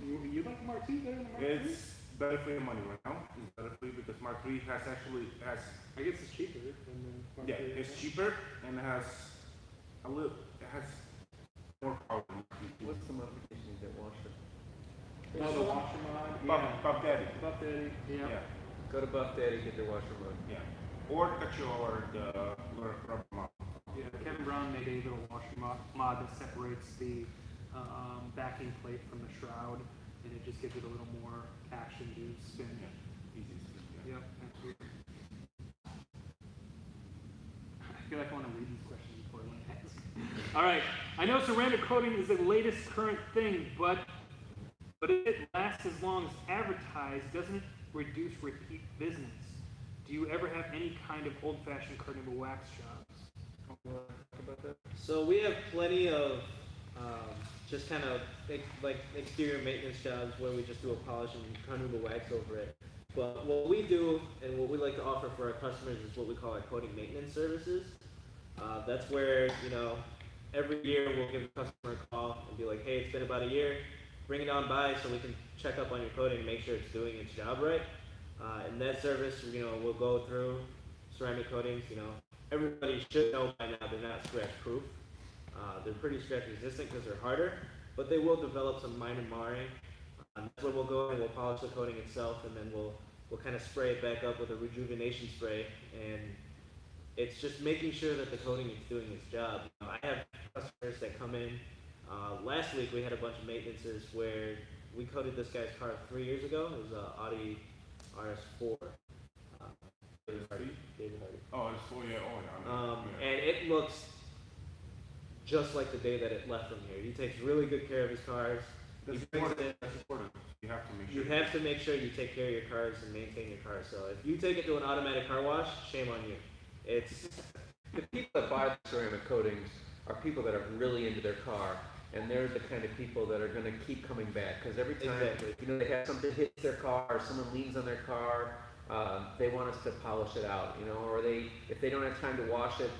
You like the Mark II better than the Mark III? It's better for your money right now. It's better for you because Mark III has I guess it's cheaper than the Mark yeah, III. it's cheaper and it has more power. What's the modification of that washer? Oh, the washer mod? Buff Daddy. Buff Daddy, yeah. Yeah, Go to Buff Daddy, get their washer mode. yeah. Or the rubber mod. Yeah, Kevin Brown made a little washer mod that separates the backing plate from the shroud, and it just gives it a little more action to spin. Yeah, easy. Yeah. Yep, absolutely. feel like I want to read these questions before I ask. All right. I know ceramic coating is the latest current thing, but if it lasts as long as advertised, doesn't it reduce repeat business? Do you ever have any kind of old-fashioned carnival wax jobs? Want to talk about that? So we have plenty of just kind of like exterior maintenance jobs where we just do a polish and carnauba wax over it. But what we do and what we like to offer for our customers is what we call our coating maintenance services. That's where, you know, every year we'll give the customer a call and be like, hey, it's been about a year, bring it on by so we can check up on your coating and make sure it's doing its job right. In that service, you know, we'll go through ceramic coatings. You know, everybody should know by now they're not scratch proof. They're pretty scratch resistant because they're harder, but they will develop some minor marring. That's where we'll go and we'll polish the coating itself, and then we'll kind of spray it back up with a rejuvenation spray, and it's just making sure that the coating is doing its job. You know, I have customers that come in. Last week we had a bunch of maintenances where we coated this guy's car 3 years ago. It was an Audi RS4. David Hardy. Oh, it's 4 year old. And it looks just like the day that it left from here. He takes really good care of his cars. He brings it in. That's important. You have to make sure. You have to make sure you take care of your cars and maintain your cars. So if you take it to an automatic car wash, shame on you. It's The people that buy the ceramic coatings are people that are really into their car, and they're the kind of people that are going to keep coming back, because every time Exactly. you know they have something hit their car, or someone leans on their car, they want us to polish it out, you know, or if they don't have time to wash it,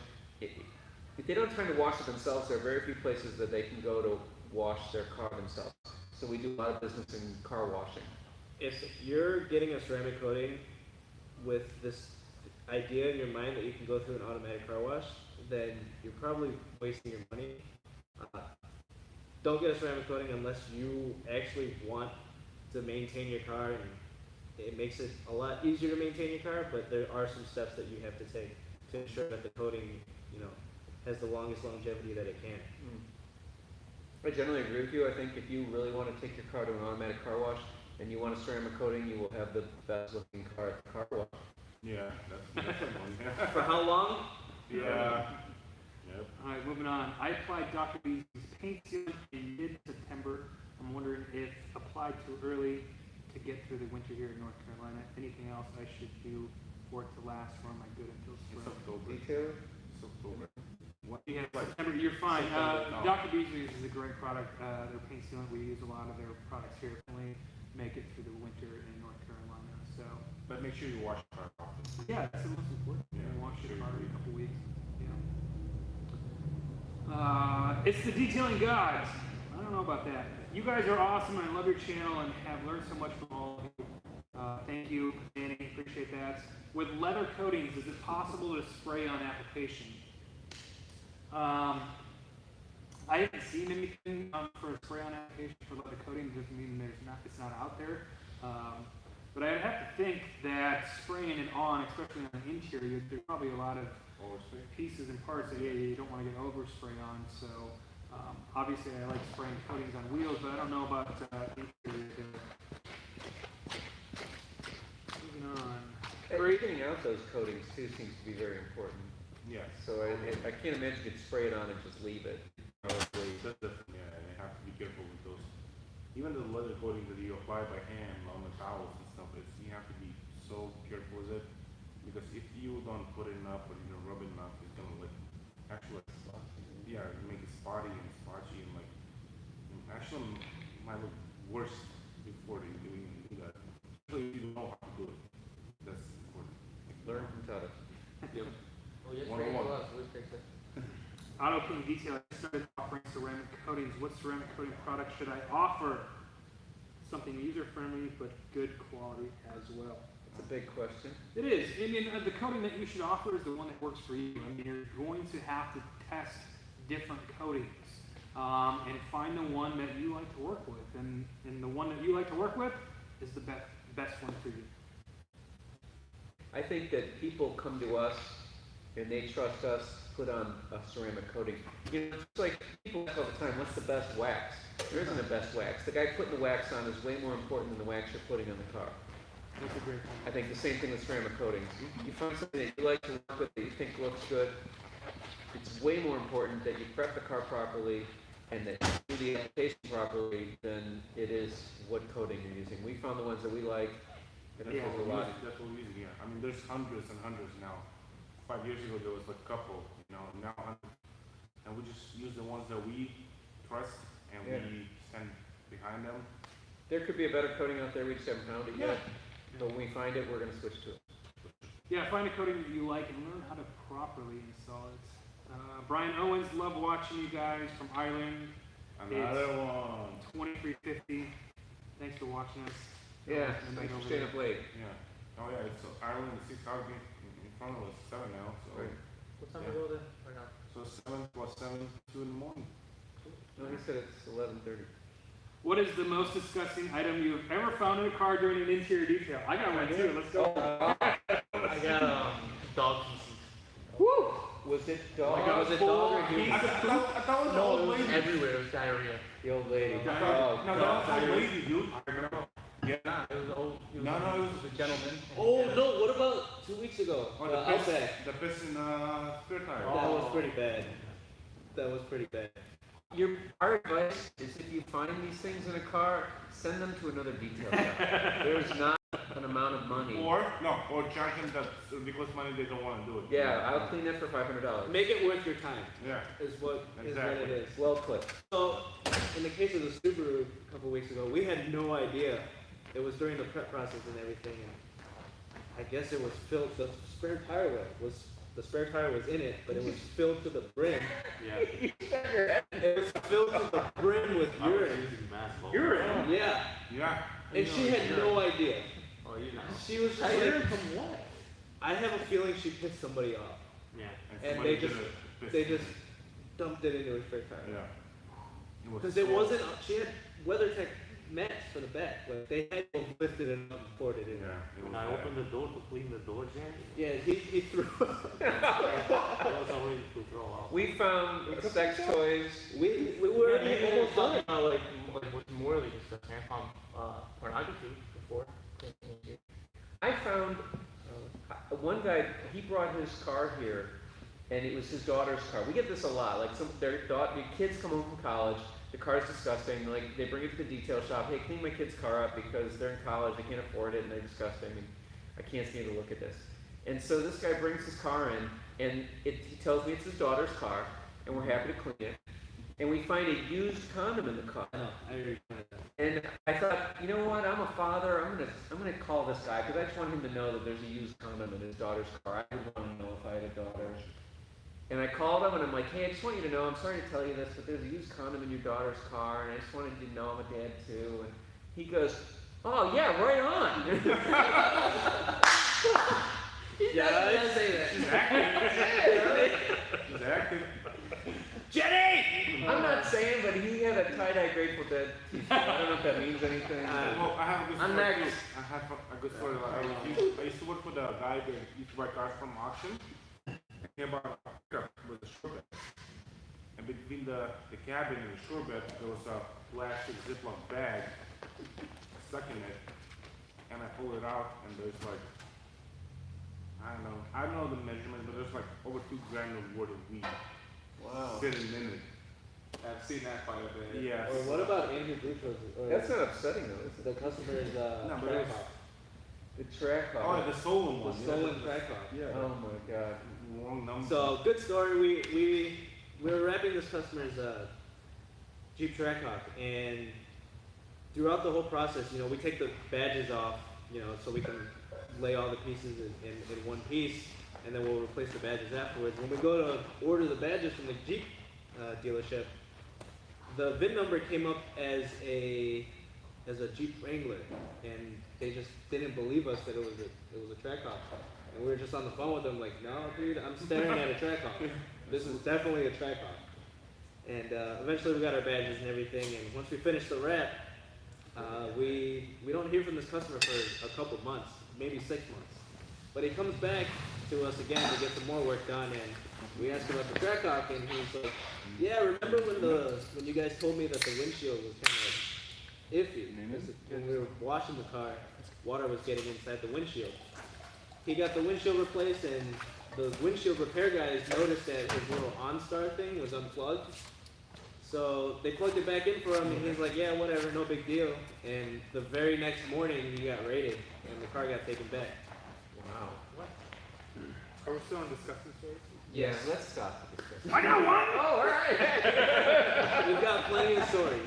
if they don't have time to wash it themselves, there are very few places that they can go to wash their car themselves. So we do a lot of business in car washing. if you're getting a ceramic coating with this idea in your mind that you can go through an automatic car wash, then you're probably wasting your money. Don't get a ceramic coating unless you actually want to maintain your car, and it makes it a lot easier to maintain your car, but there are some steps that you have to take to ensure that the coating, you know, has the longest longevity that it can. I generally agree with you. I think if you really want to take your car to an automatic car wash and you want a ceramic coating, you will have the best looking car at the car wash. Yeah, that's one. For how long? Yeah. Yep. All right, moving on. I applied Dr. B's paint sealant in mid-September. I'm wondering if applied too early to get through the winter here in North Carolina. Anything else I should do for it to last, or am I good until It's spring? October. Detailer? It's October. What? Yeah, September, you're fine. September, no. Dr. B's uses a great product. Their paint sealant, we use a lot of their products here. Only make it through the winter in North Carolina. So, But make sure you wash the car often. yeah, that's the most important. Yeah, You wash your sure. car every couple weeks. Yeah. It's the detailing gods. I don't know about that. You guys are awesome, and I love your channel and have learned so much from all of you. Thank you, Danny. Appreciate that. With leather coatings, is it possible to spray on application? I haven't seen anything for a spray on application for leather coating. It doesn't mean it's not out there. But I'd have to think that spraying it on, especially on the interior, there's probably a lot of Overspray. pieces and parts that you don't want to get overspray on. So obviously I like spraying coatings on wheels, but I don't know about interior. Moving on. Breaking out those coatings too seems to be very important. Yes. So I can't imagine you could spray it on and just leave it. Probably. That's different, yeah, and you have to be careful with those. Even the leather coating that you apply by hand on the towels and stuff, you have to be so careful with it, because if you don't put it enough or you don't rub it enough, it's gonna like actually make it spotty and spotchy, and like actually might look worse before you do that. So you know how to do it. That's important. Learn from Tata. Yep. Oh, just One on bring it one. to us, we'll fix it. Auto King Detail, I started offering ceramic coatings. What ceramic coating product should I offer? Something user-friendly but good quality as well. It's a big question. It is. I mean, the coating that you should offer is the one that works for you. I mean, you're going to have to test different coatings and find the one that you like to work with. And the one that you like to work with is the best one for you. I think that people come to us and they trust us to put on a ceramic coating. You know, it's like people ask all the time, what's the best wax? There isn't a best wax. The guy putting the wax on is way more important than the wax you're putting on the car. That's a great point. I think the same thing with ceramic coatings. You find something that you like to work with that you think looks good, it's way more important that you prep the car properly and that you do the application properly than it is what coating you're using. We found the ones that we like, and That's it what was a we're lot. using. That's what we're using. Yeah. I mean, there's hundreds and hundreds now. 5 years ago there was a couple. Now hundreds. And we just use the ones that we trust and Yeah. we stand behind them. There could be a better coating out there, we just haven't found it yet. But when we find it, we're gonna switch to it. Yeah, find a coating that you like and learn how to properly install it. Brian Owens, love watching you guys from Ireland. Another one. 2350. Thanks for watching us. Yeah, And thanks for over staying there. up late. Yeah. Oh yeah, it's Ireland 6 hours in front of us, 7 now. So Right. What time Yeah. we go then? Or not? so 7 plus 7, 2 in the morning. No, he said it's 11:30. What is the most disgusting item you have ever found in a car during an interior detail? I got one too. Let's go. I got dog feces. Woo! Was it dog? Was it dog or I human? thought it was the No, old it was lady. everywhere. It was diarrhea. The old lady. No, Oh, that was God. the old lady, dude. I remember. Yeah. Nah, it was the old. It was No, no, it was the gentleman. Oh no! What about 2 weeks ago? Oh, the Outback. the piss in spare tire. That was pretty bad. That was pretty bad. Our advice is if you find these things in a car, send them to another detail shop. There's not an amount of money. Or charge them that ridiculous money they don't want to do it. Yeah, I'll clean it for $500. Make it worth your time. Yeah. Is what Exactly. it is. Well put. So, in the case of the Subaru a couple weeks ago, we had no idea. It was during the prep process and everything, and I guess it was filled. The spare tire was in it, but it was filled to the brim. Yeah. It was filled to the brim with I was urine. using mask. Urine? Yeah, Yeah. and she had no idea. Oh, you know. She was just like, from what? I have a feeling she pissed somebody off, Yeah. and somebody they just did a piss they in just it. dumped it into her spare tire. Yeah. Because it wasn't. She had WeatherTech mats for the back. Like they had lifted it up and poured it in. Yeah. It was When I bad. opened the door to clean the door jam, Yeah, he threw. I was already to throw out. We found sex toys. we were almost done. Like what's morally disgusting. I found pornography before. I found one guy, he brought his car here, and it was his daughter's car. We get this a lot. Like their kids come home from college, the car's disgusting. Like they bring it to the detail shop. Hey, clean my kid's car up because they're in college, they can't afford it, and they're disgusting. And I can't stand to look at this. And so this guy brings his car in, and he tells me it's his daughter's car, and we're happy to clean it. And we find a used condom in the car. I know. I already pointed that. And I thought, you know what? I'm a father. I'm gonna call this guy because I just want him to know that there's a used condom in his daughter's car. I would want to know if I had a daughter. And I called him and I'm like, hey, I just want you to know. I'm sorry to tell you this, but there's a used condom in your daughter's car, and I just wanted you to know I'm a dad too. And he goes, oh yeah, right on. He doesn't say that. She's acting. She's acting. Jenny! I'm not saying, but he had a tie-dye Grateful Dead t-shirt. I don't know if that means anything. Well, I have a good I'm story. next. too. I have a good story. Like, I used to work for the guy that used to buy cars from auction. And he bought a pickup with a shore bed. And between the cabin and the shore bed, there was a plastic Ziploc bag stuck in it. And I pulled it out, and there's like, I don't know the measurement, but there's like over 2 grand of worth of weed sitting in it. I've seen that quite a bit. Yes. Or what about Andrew Bouchard's? That's not upsetting though, is it? the customer's No, but track it's- hawk. The track Oh, hawk. the stolen one. The stolen track hawk. Yeah. Oh my god. Wrong number. So good story. We were wrapping this customer's Jeep Trackhawk, and throughout the whole process, we take the badges off, so we can lay all the pieces in one piece, and then we'll replace the badges afterwards. When we go to order the badges from the Jeep dealership, the VIN number came up as a Jeep Wrangler, and they just didn't believe us that it was a Trackhawk. And we were just on the phone with them, like, no, dude, I'm staring at a Trackhawk. This is definitely a Trackhawk. And eventually we got our badges and everything, and once we finished the wrap, we don't hear from this customer for a couple months, maybe 6 months. But he comes back to us again to get some more work done, and we asked him about the Trackhawk, and he's like, yeah, remember when you guys told me that the windshield was kind of iffy? When we were washing the car, water was getting inside the windshield. He got the windshield replaced, and the windshield repair guys noticed that his little OnStar thing was unplugged. So they plugged it back in for him, and he's like, yeah, whatever, no big deal. And the very next morning, he got raided, and the car got taken back. Wow. Are we still on discussing stories? Yes, let's stop the discussion. I got one! Oh, all right. We've got plenty of stories.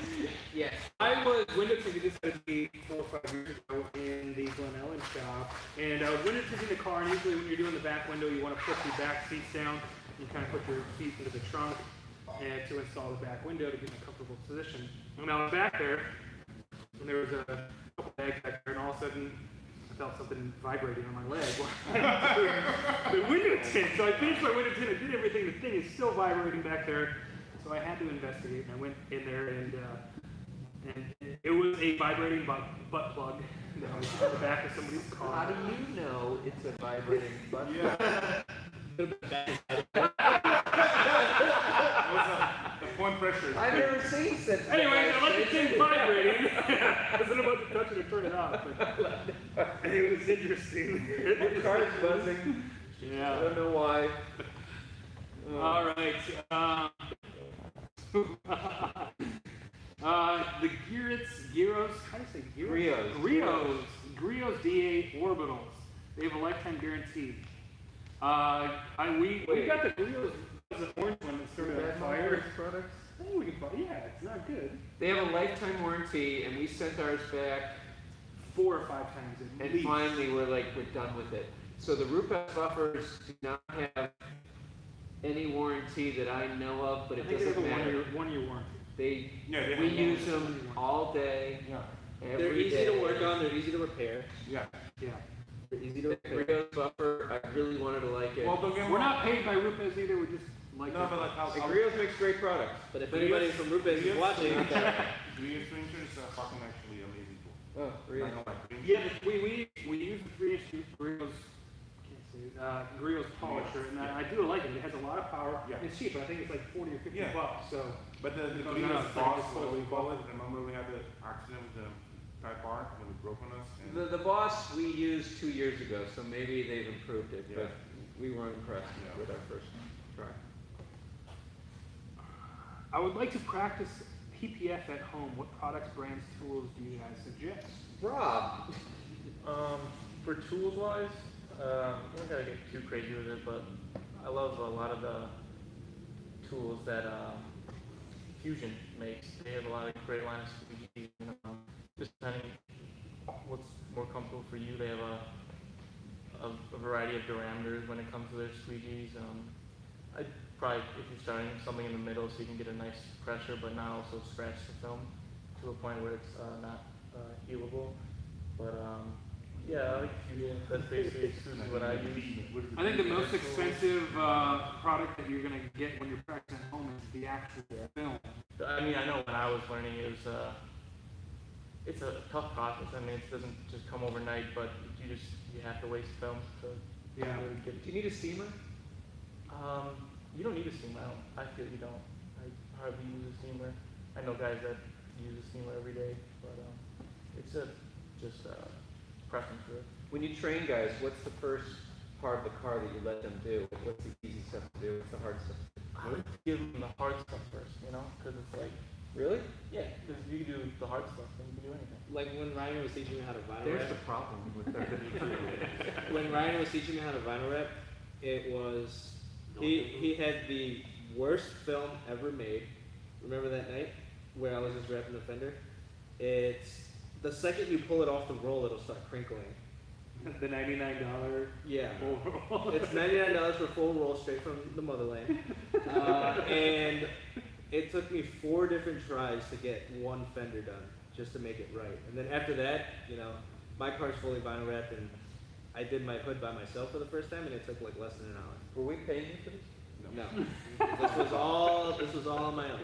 Yes. I was window tinting, this had to be 4 or 5 years ago in the Glen Ellen shop, and I was window tinting the car, and usually when you're doing the back window, you want to put the back seats down, you kind of put your feet into the trunk, and to install the back window to get in a comfortable position. And I was back there, and there was a couple bags back there, and all of a sudden, I felt something vibrating on my leg while I was doing the window tint. So I finished my window tint, I did everything, the thing is still vibrating back there, so I had to investigate, and I went in there, and it was a vibrating butt plug that was in the back of somebody's car. How do you know it's a vibrating butt? The point pressure. I've never seen such. Anyway, I let the thing vibrating. I wasn't about to touch it or turn it off, but it was interesting. The car's buzzing. I Yeah. don't know why. All right. The Gyros, how do you say Gyros? Grios DA Orbitals. They have a lifetime guarantee. We got the Grios, the orange one that started on fire. Products? Oh, we can buy, yeah, it's not good. They have a lifetime warranty, and we sent ours back, 4 or 5 times at and least. finally we're done with it. So the Rupex buffers do not have any warranty that I know of, but I it think they have doesn't a matter. one-year warranty. They, Yeah, they we have use one. them all day, Yeah. They're every easy day. to work on, they're easy to repair. Yeah. Yeah. They're easy to The repair. Grios buffer, I really wanted to like it. Well, don't get me We're wrong. not paid by Rupes either, we just like No, it. but like, The Grios makes great products. But if anybody from Rupes is watching, The experience is fucking actually amazing tool. Oh, really? Not gonna lie. Yeah, we use the 3-inch Grios, can't say it, Grios polisher, and I do like it. It has a lot of power. Yeah. It's cheap, I think it's like 40 or 50 Yeah. bucks. So But the No, Korean no, is it's boss, like- what we call it. Remember we had the accident with the Type R when it broke on us? And The boss we used 2 years ago, so maybe they've improved it, Yeah. but we weren't impressed Yeah. with our first try. I would like to practice PPF at home. What products, brands, tools do you guys suggest? Rob, For tools wise, I'm not gonna get too crazy with it, but I love a lot of the tools that Fusion makes. They have a lot of great line of squeegees. Just depending what's more comfortable for you, they have a variety of diameters when it comes to their squeegees. I'd probably, if you're starting something in the middle, so you can get a nice pressure, but not also scratch the film to a point where it's not healable. But yeah, I like Fusion. That's basically exclusively what I use. I think the most expensive product that you're going to get when you're practicing at home is the actual film. I mean, I know when I was learning, it was it's a tough process. I mean, it doesn't just come overnight, but you have to waste film to Yeah. really get. do you need a steamer? You don't need a steamer. I feel you don't. I hardly use a steamer. I know guys that use a steamer every day, but it's just preference for it. When you train guys, what's the first part of the car that you let them do? What's the easy stuff to do? What's the hard stuff to do? I would give them the hard stuff first, because it's like, Really? yeah, because you can do the hard stuff, then you can do anything. like when Ryan was teaching me how to vinyl There's wrap. the problem with our When Ryan was teaching me how to vinyl wrap, it was he had the worst film ever made. Remember that night where I was just wrapping the fender? It's the second you pull it off the roll, it'll start crinkling. The $99 Yeah, overall. it's $99 for full roll straight from the motherland, and it took me 4 different tries to get one fender done just to make it right. And then after that, my car's fully vinyl wrapped, and I did my hood by myself for the first time, and it took like less than an hour. Were we paying you for this? No, this was all on my own.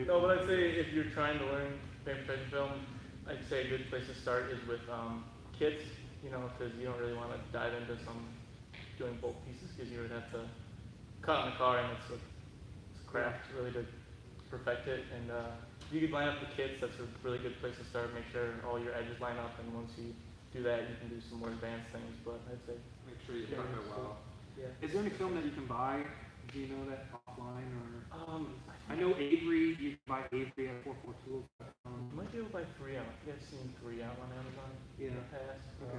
No, but I'd say if you're trying to learn paper protection film, I'd say a good place to start is with kits, because you don't really want to dive into doing bulk pieces, because you would have to cut on the car, and it's a craft really to perfect it. And you could line up the kits. That's a really good place to start. Make sure all your edges line up, and once you do that, you can do some more advanced things. But I'd say Make sure you prep it well. Yeah. Is there any film that you can buy? Do you know that offline or? I know Avery. You can buy Avery at 442. You might be able to buy 3 out. I think I've seen 3 out on Amazon in the past. Okay.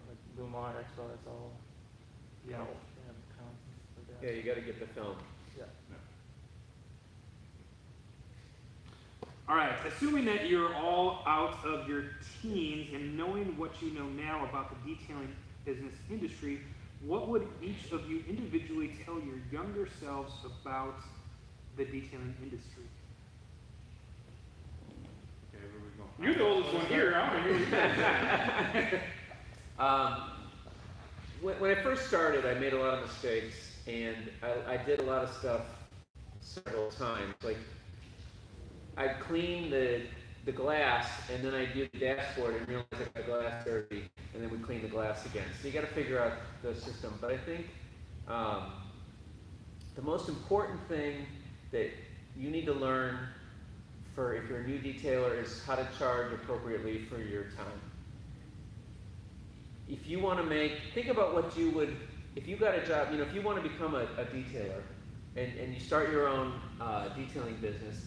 Like Lumar, Expo, that's all. Yeah. Yeah, you gotta get the film. Yeah. All right. Assuming that you're all out of your teens and knowing what you know now about the detailing business industry, what would each of you individually tell your younger selves about the detailing industry? Okay, here we go. You're the oldest one here. When I first started, I made a lot of mistakes, and I did a lot of stuff several times. Like, I'd clean the glass, and then I'd do the dashboard and realize I got the glass dirty, and then we'd clean the glass again. So you got to figure out the system. But I think the most important thing that you need to learn for if you're a new detailer is how to charge appropriately for your time. If you want to think about what you would, if you got a job, if you want to become a detailer and you start your own detailing business,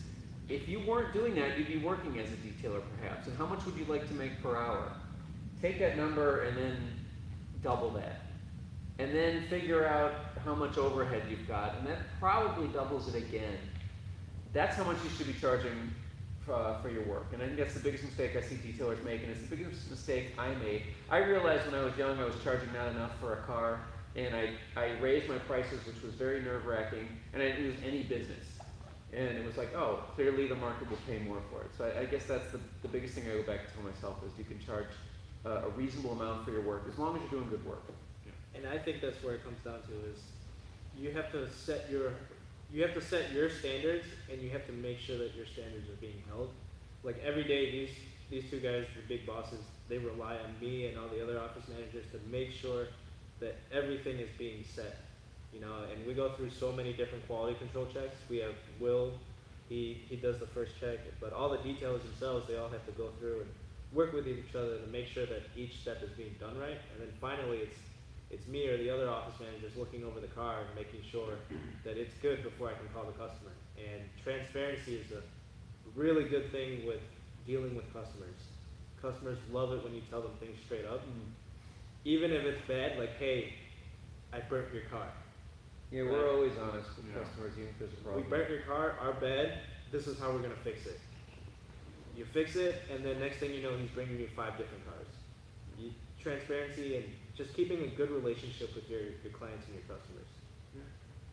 if you weren't doing that, you'd be working as a detailer perhaps. And how much would you like to make per hour? Take that number and then double that. And then figure out how much overhead you've got, and that probably doubles it again. That's how much you should be charging for your work. And I think that's the biggest mistake I see detailers make, and it's the biggest mistake I made. I realized when I was young I was charging not enough for a car, and I raised my prices, which was very nerve-wracking, and I didn't lose any business. And it was like, oh, clearly the market will pay more for it. So I guess that's the biggest thing I go back to tell myself is you can charge a reasonable amount for your work, as long as you're doing good work. And I think that's where it comes down to is you have to set your standards, and you have to make sure that your standards are being held. Like every day, these two guys, the big bosses, they rely on me and all the other office managers to make sure that everything is being set. And we go through so many different quality control checks. We have Will, he does the first check, but all the detailers themselves, they all have to go through and work with each other to make sure that each step is being done right. And then finally, it's me or the other office managers looking over the car and making sure that it's good before I can call the customer. And transparency is a really good thing with dealing with customers. Customers love it when you tell them things straight up. Even if it's bad, like, hey, I burnt your car. Yeah, we're always honest with customers, even if there's a We problem. burnt your car, our bad, this is how we're gonna fix it. You fix it, and then next thing you know, he's bringing you 5 different cars. Transparency and just keeping a good relationship with your clients and your customers.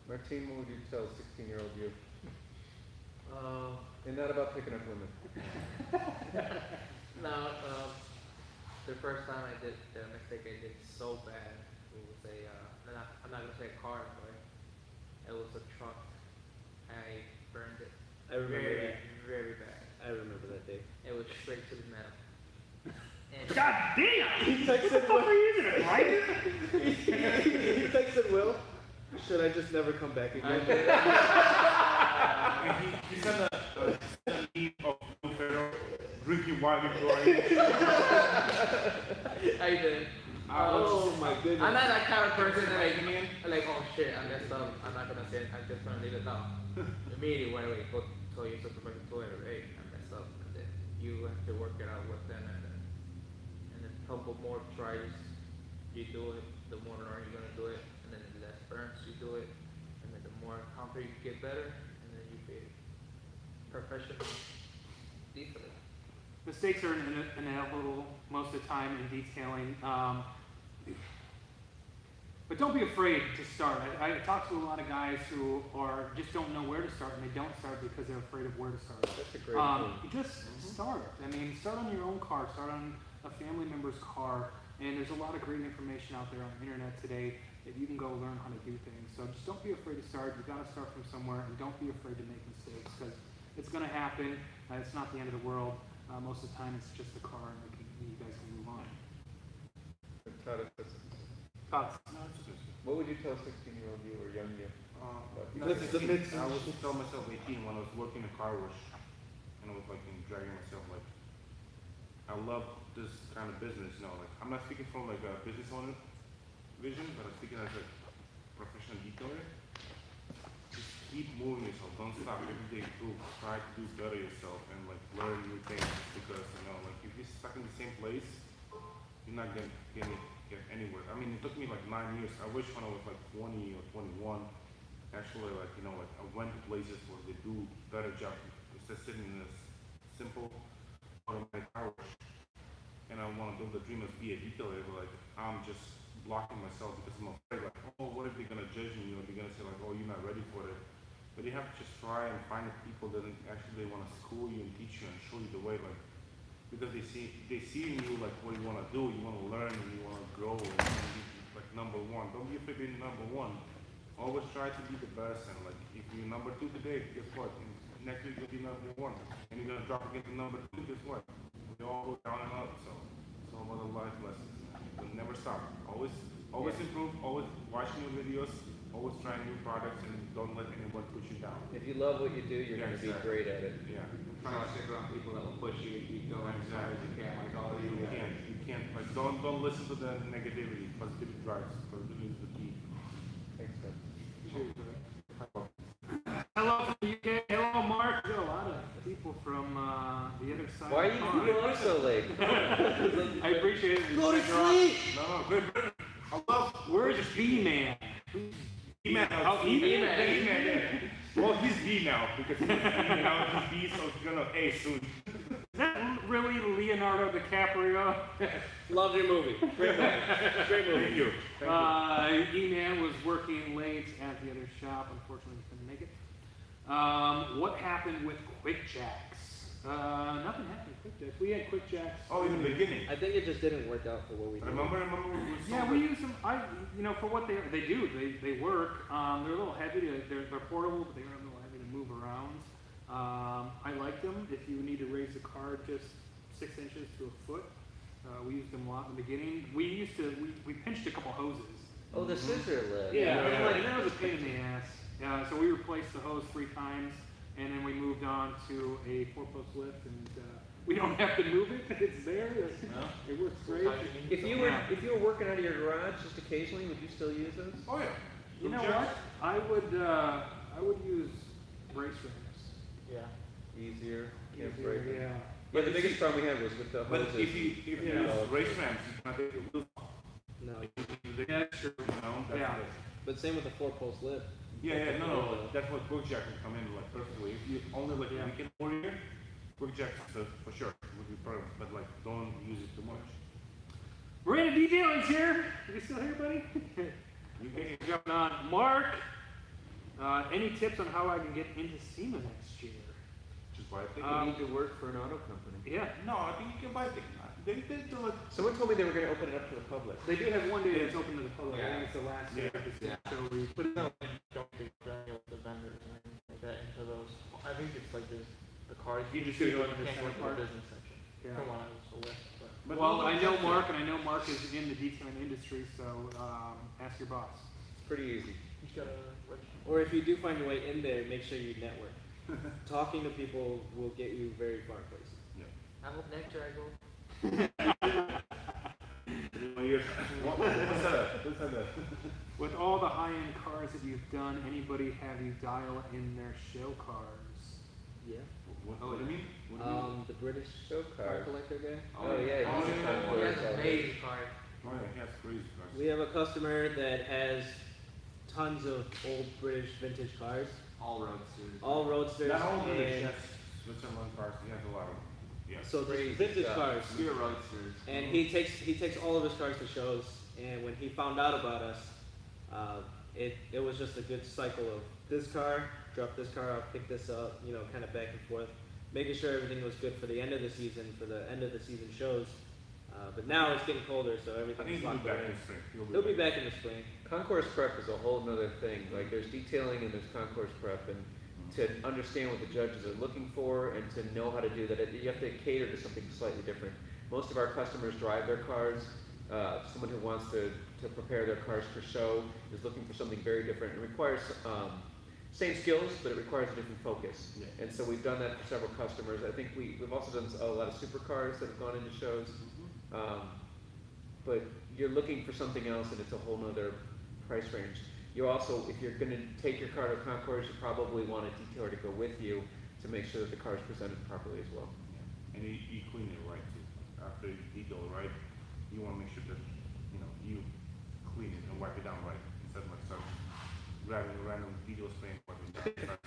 Martine, what would you tell 16-year-old you? And not about picking up women. No, the first time I did the mistake I did so bad, it was I'm not gonna say a car, but it was a truck. I burned it. I remember very, that. very bad. I remember that day. It was straight to the metal. And God damn! He texted What are you using, a grinder? he texted Will, should I just never come back again? And he sent a meme of Will Ferrell drinking wine before I did. Oh my goodness. I'm not that kind of person that like, oh shit, I messed up. I'm not gonna say it. I'm just gonna leave it down. Immediately, when I go tell your supervisor, hey, I messed up. And then you have to work it out with them, and then a couple more tries, you do it. The more you're gonna do it, and then the less burns you do it, and then the more confident you get better, and then you be professional, decently. Mistakes are inevitable most of the time in detailing. But don't be afraid to start. I talk to a lot of guys who just don't know where to start, and they don't start because they're afraid of where to start. That's a great point. You just start. I mean, start on your own car, start on a family member's car, and there's a lot of great information out there on the internet today that you can go learn how to do things. So just don't be afraid to start. You've got to start from somewhere, and don't be afraid to make mistakes because it's going to happen. It's not the end of the world. Most of the time, it's just a car, and you guys can move on. Thoughts? What would you tell 16-year-old you or young you? I was telling myself 18 when I was working a car wash, and I was like dragging myself like, I love this kind of business. Like I'm not speaking from like a business owner, vision, but I'm thinking as a professional detailer. Just keep moving yourself. Don't stop. Every day, try to do better yourself and like learn new things. Because like if you're stuck in the same place, you're not gonna get anywhere. I mean, it took me like 9 years. I wish when I was like 20 or 21, actually like like I went to places where they do better job. Instead of sitting in this simple automatic car wash, and I want to build a dream as be a detailer, but like I'm just blocking myself because I'm afraid like, oh, what if they're gonna judge me, or they're gonna say like, oh, you're not ready for it. But you have to just try and find the people that actually want to school you and teach you and show you the way, like because they see in you like what you want to do, you want to learn, and you want to grow, and you want to be like number one. Don't be afraid of being number one. Always try to be the best, and like if you're number 2 today, guess what? Next week you'll be number 1, and you're gonna drop again to number 2. Guess what? We all go down and up. So it's all about the life lessons. But never stop. Always improve. Always watch new videos. Always try new products, and don't let anyone push you down. If you love what you do, you're going to be great at it. Yeah. Try to stick around people that will push you to keep going as hard as you can. Like all of You you. can't like don't listen to the negativity. Positivity drives. Positivity is the key. Thanks, man. Hello from the UK. Hello, Mark. We got a lot of people from the other side. Why are of the you pond. people up so late? I appreciate it. Go to sleep! No, good. I love. Where's B-Man? E-Man. Oh, E-Man. E-Man, yeah. Well, he's B now because he's B now. He's B, so he's gonna A soon. Is that really Leonardo DiCaprio? Love your movie. Great movie. Great movie. Thank you. E-Man was working late at the other shop. Unfortunately, he couldn't make it. What happened with Quick Jacks? Nothing happened with Quick Jacks. We had Quick Jacks. Oh, in the beginning. I think it just didn't work out for what we did. Remember Yeah, we use them. For what they do, they work. They're a little heavy. They're portable, but they're a little heavy to move around. I like them. If you need to raise the car just 6 inches to a foot, we used them a lot in the beginning. We pinched a couple hoses. Oh, the scissor lift. And that was a pain in the ass. So we replaced the hose 3 times, and then we moved on to a 4-post lift, and we don't have to move it. It's there. It works great. If you were working out of your garage just occasionally, would you still use those? Oh yeah. You know what? I would use brace rings. Yeah. Easier. Can't Easier, break them. yeah. Yeah, the biggest problem we had was with the But hoses. if you use race ramps, you can take the wheels off. No. Yeah, sure. That's Yeah. it. But same with the 4-post lift. Yeah, no. That's what Quick Jack can come in like perfectly. If you only like a weekend warrior, Quick Jack for sure would be perfect. But like, don't use it too much. Miranda Detailing's here. Are you still here, buddy? You can. Jumping on. Mark, any tips on how I can get into SEMA next year? Just buy a ticket. You need to work for an auto company. Yeah. No, I think you can buy a ticket. They do it. Someone told me they were going to open it up to the public. They do have one day that's open to the public. I think it's the last day of the Yeah. show where you put it No, don't be friendly with the vendors or anything like that into those. I think it's like the cars. You just do do it it in the can't go to part. the business section. Yeah. From what I was aware. But Well, I know Mark, and I know Mark is in the detailing industry, so ask your boss. It's pretty easy. you just gotta register. Or if you do find your way in there, make sure you network. Talking to people will get you very far places. I hope next year I go. What's that? With all the high-end cars that you've done, anybody have you dial in their show cars? Yeah. What do you mean? What do you mean? The British Show car car. collector guy. Oh, yeah. Oh, he's a yeah. fun He boy. has an amazing car. Oh yeah, he has crazy cars. We have a customer that has tons of old British vintage cars, All roadsters. all roadsters, Not only the and chefs, Switzerland cars, he has a lot of them. Yeah. so just Crazy vintage stuff. cars. We're roadsters. And he takes all of his cars to shows, and when he found out about us, it was just a good cycle of this car, drop this car off, pick this up, kind of back and forth, making sure everything was good for the end of the season, for the end of the season shows. But now it's getting colder, so I everything's think he'll locked be back away. in spring. He'll be back in the spring. Concourse prep is a whole nother thing. Like there's detailing and there's concourse prep, and to understand what the judges are looking for and to know how to do that, you have to cater to something slightly different. Most of our customers drive their cars. Someone who wants to prepare their cars for show is looking for something very different. It requires same skills, but it requires a different focus. Yeah. And so we've done that for several customers. I think we've also done a lot of supercars that have gone into shows. but you're looking for something else and it's a whole nother price range. You also, if you're gonna take your car to concourse, you probably want a detailer to go with you to make sure that the car is presented properly as well. And you clean it right too. After you detail it right, you want to make sure that you clean it and wipe it down right instead of like start grabbing a random detail spray and wiping it down.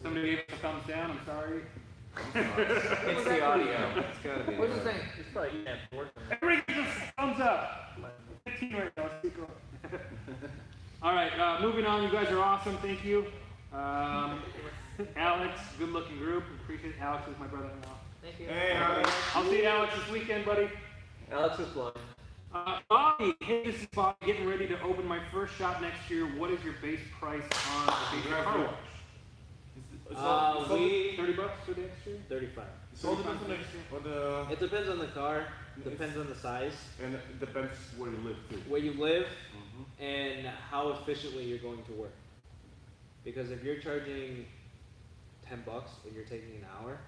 Somebody gave us a thumbs down. I'm sorry. It's the audio. It's gotta be. What's his the name? It's probably working. Everybody gives us a thumbs up. 15 right now. Let's keep going. All right, moving on. You guys are awesome. Thank you. Alex, good looking group. Appreciate it. Alex is my brother-in-law. Thank you. Hey, Alex. I'll see Alex this weekend, buddy. Alex is blind. Bobby, hey, this is Bobby. Getting ready to open my first shop next year. What is your base price on a basic car wash? We $30 for the next year? 35. It's all depends on the It depends on the car. Depends on the size, and it depends where you live too. where you live, and how efficiently you're going to work. Because if you're charging $10 and you're taking an hour,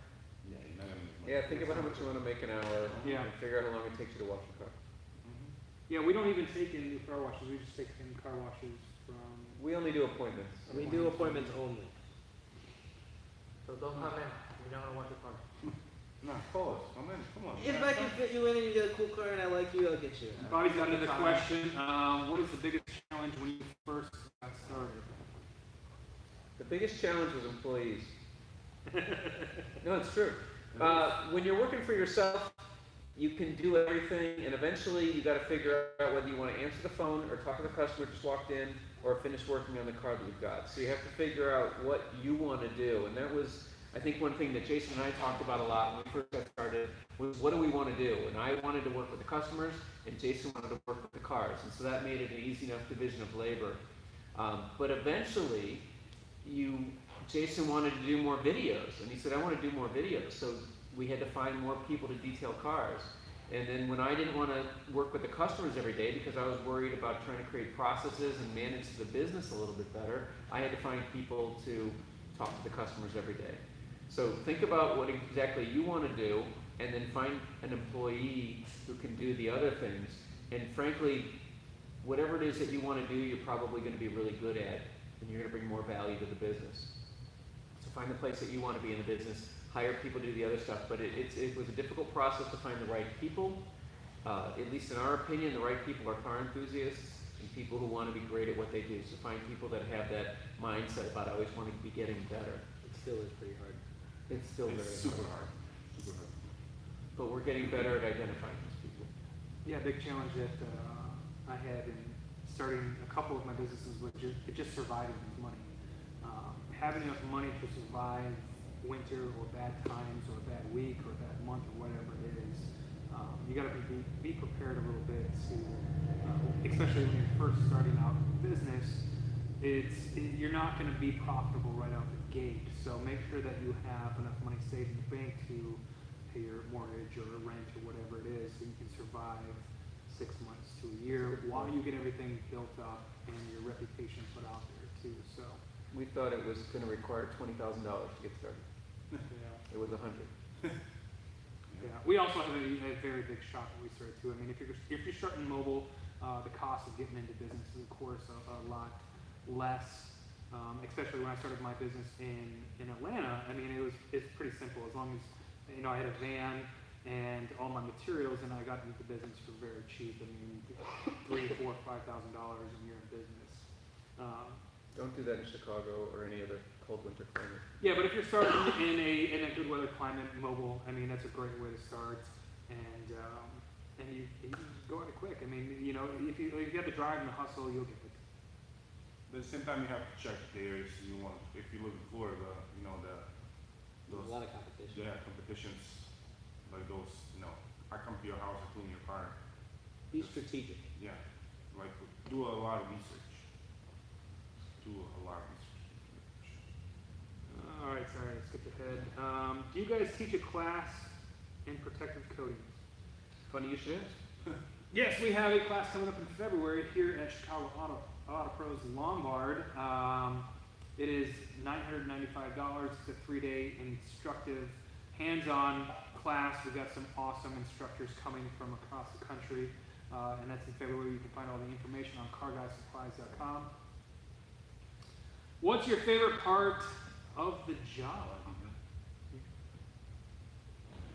Yeah, you're not gonna make money. Yeah, think about how much you want to make an hour. Yeah. And figure out how long it takes you to wash the car. Yeah, we don't even take in new car washes. We just take in car washes from. We only do appointments. we do appointments only. So don't come in. We don't want to watch the car. No, call us. Come in. Come on. If I can fit you in and you get a cool car and I like you, I'll get you. Bobby's got another question. What is the biggest challenge when you first got started? The biggest challenge was employees. No, it's true. When you're working for yourself, you can do everything, and eventually you got to figure out whether you want to answer the phone or talk to the customer just walked in, or finish working on the car that you've got. So you have to figure out what you want to do, and that was, I think, one thing that Jason and I talked about a lot when we first got started was what do we want to do? And I wanted to work with the customers, and Jason wanted to work with the cars, and so that made it an easy enough division of labor. But eventually, Jason wanted to do more videos, and he said, I want to do more videos. So we had to find more people to detail cars. And then when I didn't want to work with the customers every day because I was worried about trying to create processes and manage the business a little bit better, I had to find people to talk to the customers every day. So think about what exactly you want to do, and then find an employee who can do the other things. And frankly, whatever it is that you want to do, you're probably going to be really good at, and you're going to bring more value to the business. So find the place that you want to be in the business, hire people to do the other stuff, but it was a difficult process to find the right people. At least in our opinion, the right people are car enthusiasts and people who want to be great at what they do. So find people that have that mindset about always wanting to be getting better. It still is pretty hard. It's still It's very super hard. Super hard. But we're getting better at identifying those people. Yeah, big challenge that I had in starting a couple of my businesses was just surviving with money. Having enough money to survive winter or bad times or a bad week or a bad month or whatever it is. You got to be prepared a little bit to, especially when you're first starting out in business, you're not going to be profitable right out the gate. So make sure that you have enough money saved in the bank to pay your mortgage or rent or whatever it is, so you can survive 6 months to a year while you get everything built up and your reputation put out there too. So We thought it was going to require $20,000 to get started. yeah. It was $100. Yeah, we also have a very big shop that we started too. I mean, if you're starting mobile, the cost of getting into business is of course a lot less. Especially when I started my business in Atlanta. I mean, it's pretty simple as long as I had a van and all my materials, and I got into business for very cheap. I mean, $3,000, $4,000, $5,000 a year in business. Don't do that in Chicago or any other cold winter climate. Yeah, but if you're starting in a good weather climate, mobile, I mean, that's a great way to start, and you go at it quick. I mean, if you have the drive and the hustle, you'll get it. But at the same time, you have to check the areas you want. If you live in Florida, There's a lot of competition. yeah, competitions like those. I come to your house, I clean your car. Be strategic. Yeah, like do a lot of research. Do a lot of research. All right, sorry, I skipped ahead. Do you guys teach a class in protective coatings? Funny you should ask. Yes, we have a class coming up in February here at Chicago Auto Pros Lombard. It is $995. It's a 3-day instructive, hands-on class. We've got some awesome instructors coming from across the country, and that's in February. You can find all the information on carguysupplies.com. What's your favorite part of the job?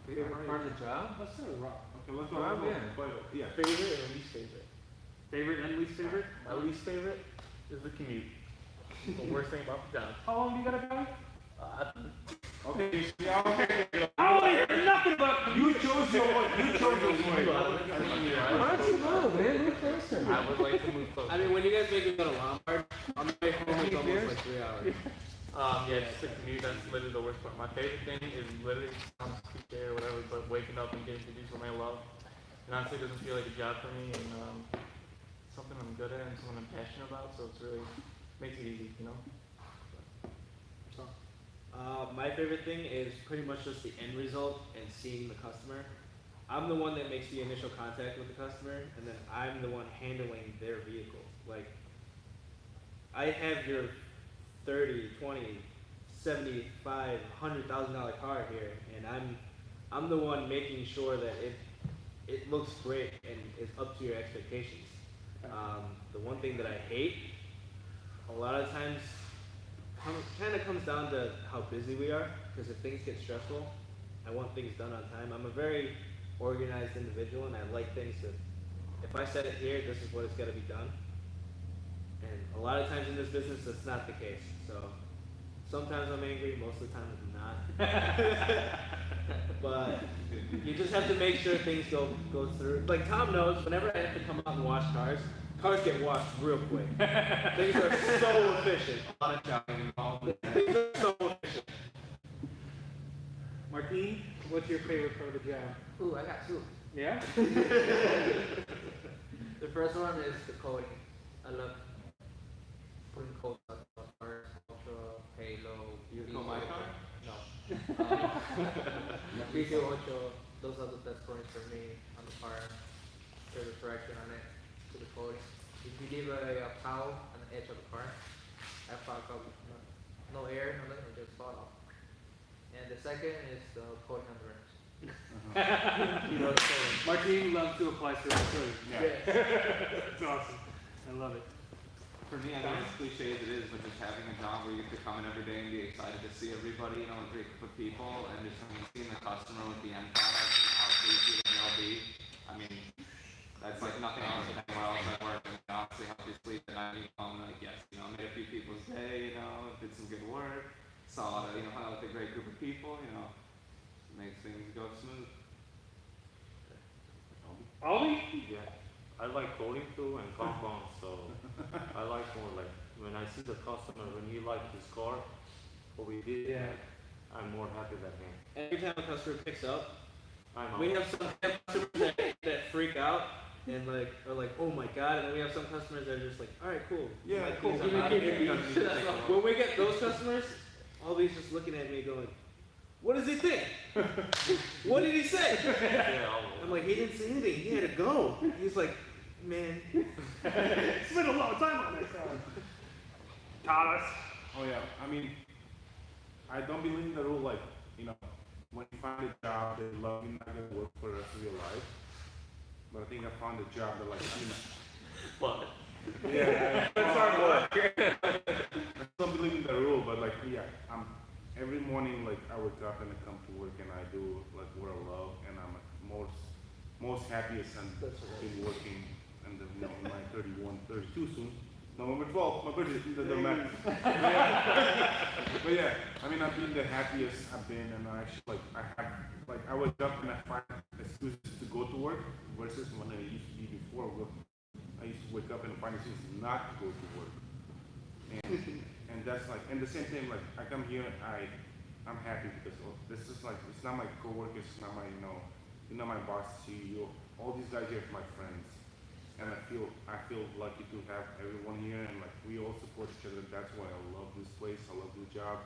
Favorite part of the job? Let's start with Rob. Okay, let's go. Rob, Let's yeah. go. Yeah. Favorite and least favorite. Favorite and least favorite? My least favorite is the commute. The worst thing about the job. How long do you gotta go? Okay. Yeah, okay. I don't hear nothing about You chose your way. You chose your way. Why don't you go, man? Move closer. I would like to move closer. I mean, when you guys make me go to Lombard, on the way home it's almost like 3 hours. Yeah, just the commute, that's literally the worst part. My favorite thing is literally, sounds cliche or whatever, but waking up and getting to do something I love. And honestly, it doesn't feel like a job for me, and something I'm good at and something I'm passionate about, so it's really, makes it easy, you know? My favorite thing is pretty much just the end result and seeing the customer. I'm the one that makes the initial contact with the customer, and then I'm the one handling their vehicle. Like, I have your 30, 20, 75, $100,000 car here, and I'm the one making sure that it looks great and is up to your expectations. The one thing that I hate, a lot of times, kind of comes down to how busy we are, because if things get stressful, I want things done on time. I'm a very organized individual, and I like things that, if I set it here, this is what it's got to be done. And a lot of times in this business, that's not the case. So sometimes I'm angry, most of the time I'm not. But you just have to make sure things go through. Like Tom knows, whenever I have to come out and wash cars get washed real quick. Things are so efficient. A lot of shouting involved. Things are so efficient. Martine, what's your favorite part of the job? Ooh, I got two. Yeah? The first one is the coding. I love putting code on cars, Ultra, Halo, You call my car? No. PC 8, those are the best coins for me on the car. There's a correction on it to the code. If you leave a plow on the edge of the car, that plow comes no air, nothing, it just fall off. And the second is the coding on the rims. You know the coding. Martine loves to apply service code. Yeah. That's awesome. I love it. For me, I mean, as cliche as it is, but just having a job where you get to come in every day and be excited to see everybody, you know, a great group of people, and just seeing the customer with the end product and how pleased they'll be. I mean, that's like nothing else than anywhere else I work. And honestly, help you sleep at night. You come like, yes, you know, made a few people's day, you know, did some good work, saw, you know, hung out with a great group of people, you know, makes things go smooth. Ollie? Yeah, I like coding too and compounds, so I like more like when I see the customer, when he likes his car, what we did, Yeah. I'm more happy than him. Every time a customer picks up, I'm we out. have some customers that freak out and like are like, oh my god, and then we have some customers that are just like, all right, cool. Yeah, Like, cool. I'm out of here. When we get those customers, Ollie's just looking at me going, what does he think? What did he say? Yeah, always. I'm like, he didn't say anything. He had to go. He's like, man. Spent a lot of time on this. Thomas. Oh yeah, I mean, I don't believe in the rule like, you know, when you find a job that you love, you're not gonna work for the rest of your life. But I think I found a job that like, you know. But Yeah, it's hard work. I don't believe in the rule, but like, yeah, every morning like I wake up and I come to work and I do like what I love, and I'm like, most happiest and been working and you know, in my 31, 32 soon. November 12th, my birthday, it doesn't matter. But yeah, I mean, I've been the happiest I've been, and I actually, I wake up and I find excuses to go to work versus when I used to be before work. I used to wake up and find excuses not to go to work. And that's like, and the same thing, like, I come here, I'm happy because this is like, it's not my coworkers, it's not my, you're not my boss, CEO, all these guys here are my friends. And I feel lucky to have everyone here, and like we all support each other. That's why I love this place. I love this job.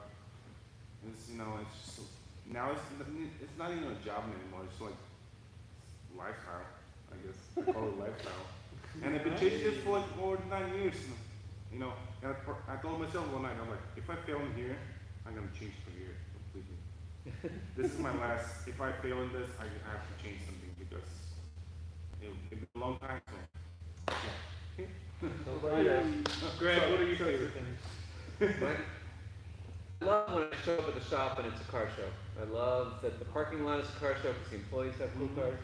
And it's, it's just, now it's not even a job anymore. It's like lifestyle, I guess. I call it lifestyle. And I've been chasing this for like more than 9 years. And I told myself one night, I'm like, if I fail in here, I'm gonna change career completely. this is my last. If I fail in this, I have to change something because it's been a long time. So Greg, what are your favorite things? I love when I show up at the shop and it's a car show. I love that the parking lot is a car show because the employees have cool cars.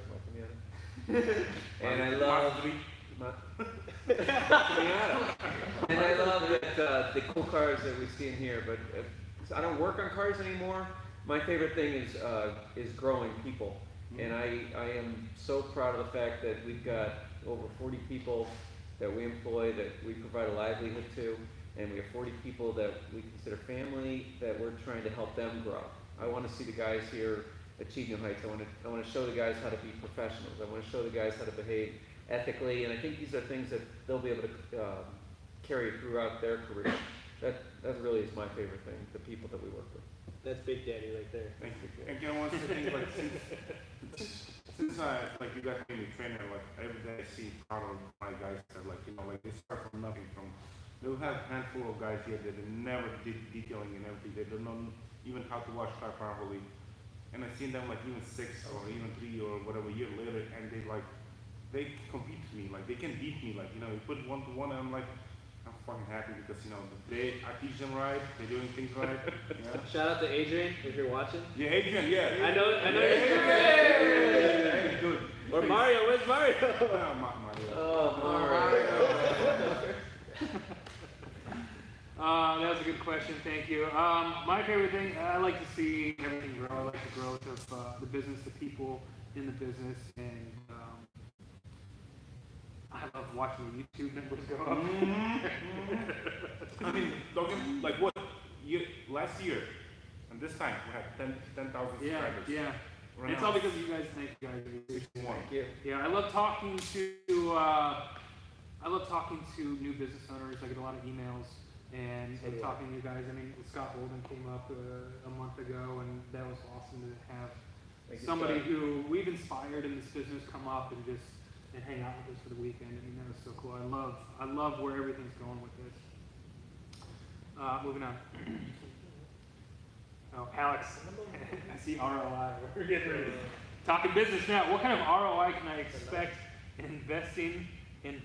And I love and I love that the cool cars that we see in here. But so I don't work on cars anymore. My favorite thing is growing people, and I am so proud of the fact that we've got over 40 people that we employ, that we provide a livelihood to, and we have 40 people that we consider family, that we're trying to help them grow. I want to see the guys here achieve new heights. I want to show the guys how to be professionals. I want to show the guys how to behave ethically, and I think these are things that they'll be able to carry throughout their career. That really is my favorite thing, the people that we work with. That's Big Daddy right there. thank you. And you know, one of the things like since like you guys made me trainer, like every day I see proud of my guys that like like they start from nothing. They'll have a handful of guys here that never did detailing and everything. They don't know even how to wash car properly. And I've seen them like even 6 or even 3 or whatever year later, and they compete with me, like they can beat me, like you put 1 to 1, and I'm like, I'm fucking happy because I teach them right, they're doing things right. Shout out to Adrian if you're watching. Yeah, Adrian, yeah. I know. Hey, good. Or Mario, where's Mario? Mario. Oh, Mario. That was a good question. Thank you. My favorite thing, I like to see everything grow. I like the growth of the business, the people in the business, and I love watching the YouTube numbers go up. I mean, like what? Last year, and this time we had 10,000 Yeah, subscribers. yeah. Right It's now, all because of you guys. Thank you guys. Thank you. Yeah, I love talking to new business owners. I get a lot of emails and talking to you guys. I mean, Scott Bolden came up a month ago, and that was awesome to have somebody who we've inspired in this business come up and hang out with us for the weekend. I mean, that was so cool. I love where everything's going with this. Moving on. Oh, Alex, I see ROI. We're getting ready. Talking business now. What kind of ROI can I expect in investing in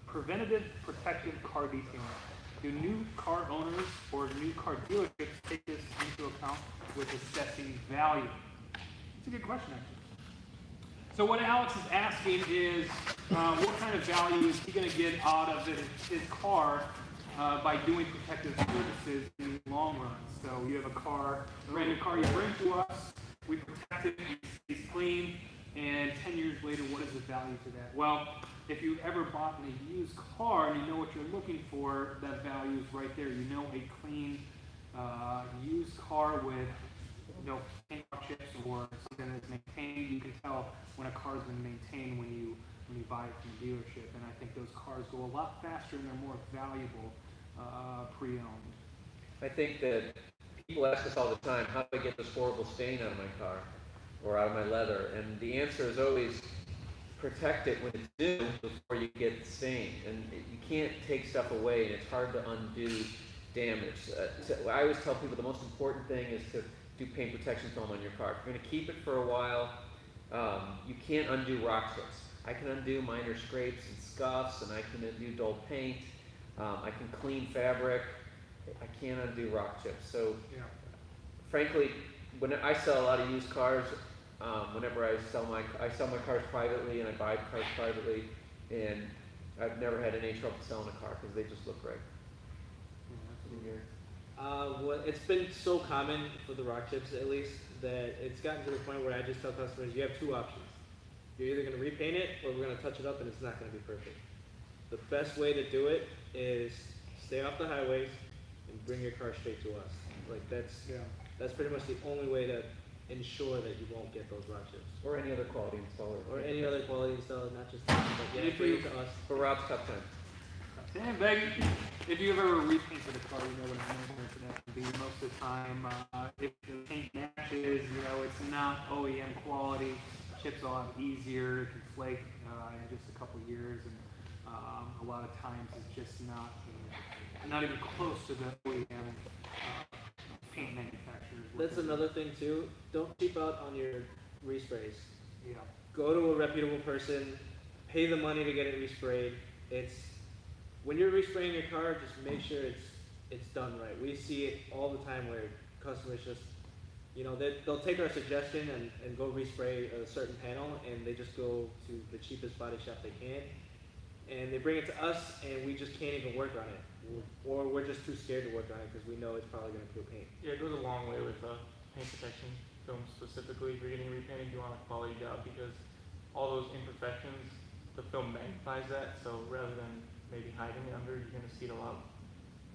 preventative protective car detailing? Do new car owners or new car dealerships take this into account with assessing value? It's a good question, actually. So what Alex is asking is, what kind of value is he going to get out of his car by doing protective services in the long run? So you have a brand new car you bring to us, we protect it, it's clean, and 10 years later, what is the value to that? Well, if you ever bought a used car and you know what you're looking for, that value is right there. You know a clean used car with no paint chips or something that's maintained. You can tell when a car's been maintained when you buy it from a dealership. And I think those cars go a lot faster and they're more valuable pre-owned. I think that people ask us all the time, how do I get this horrible stain out of my car or out of my leather? And the answer is always protect it when it's new before you get the stain. And you can't take stuff away, and it's hard to undo damage. I always tell people the most important thing is to do paint protection film on your car. If you're going to keep it for a while, you can't undo rock chips. I can undo minor scrapes and scuffs, and I can undo dull paint. I can clean fabric. I can't undo rock chips. So, frankly, when I sell a lot of used cars, whenever I sell my cars privately, and I buy cars privately, and I've never had any trouble selling a car because they just look great. Well, it's been so common for the rock chips, at least, that it's gotten to the point where I just tell customers, you have 2 options. You're either going to repaint it, or we're going to touch it up, and it's not going to be perfect. The best way to do it is stay off the highways and bring your car straight to us. Like that's pretty much the only way to ensure that you won't get those rock chips. Or any other quality installer. Or any other quality installer, not just us, but bring it to us. For Rob's Cup time. Damn, baby. If you've ever repainted a car, you know what a nightmare that can be. Most of the time, if the paint matches, it's not OEM quality. Chips a lot easier. It can flake in just a couple years, and a lot of times it's just not even close to the OEM paint manufacturer. That's another thing too. Don't cheap out on your resprays. Yeah. Go to a reputable person, pay the money to get it resprayed. It's when you're respraying your car, just make sure it's done right. We see it all the time where customers just, they'll take our suggestion and go respray a certain panel, and they just go to the cheapest body shop they can, and they bring it to us, and we just can't even work on it, or we're just too scared to work on it because we know it's probably going to peel paint. Yeah, it goes a long way with paint protection film specifically. If you're getting repainted, you want a quality job because all those imperfections, the film magnifies that. So rather than maybe hiding it under, you're gonna see it a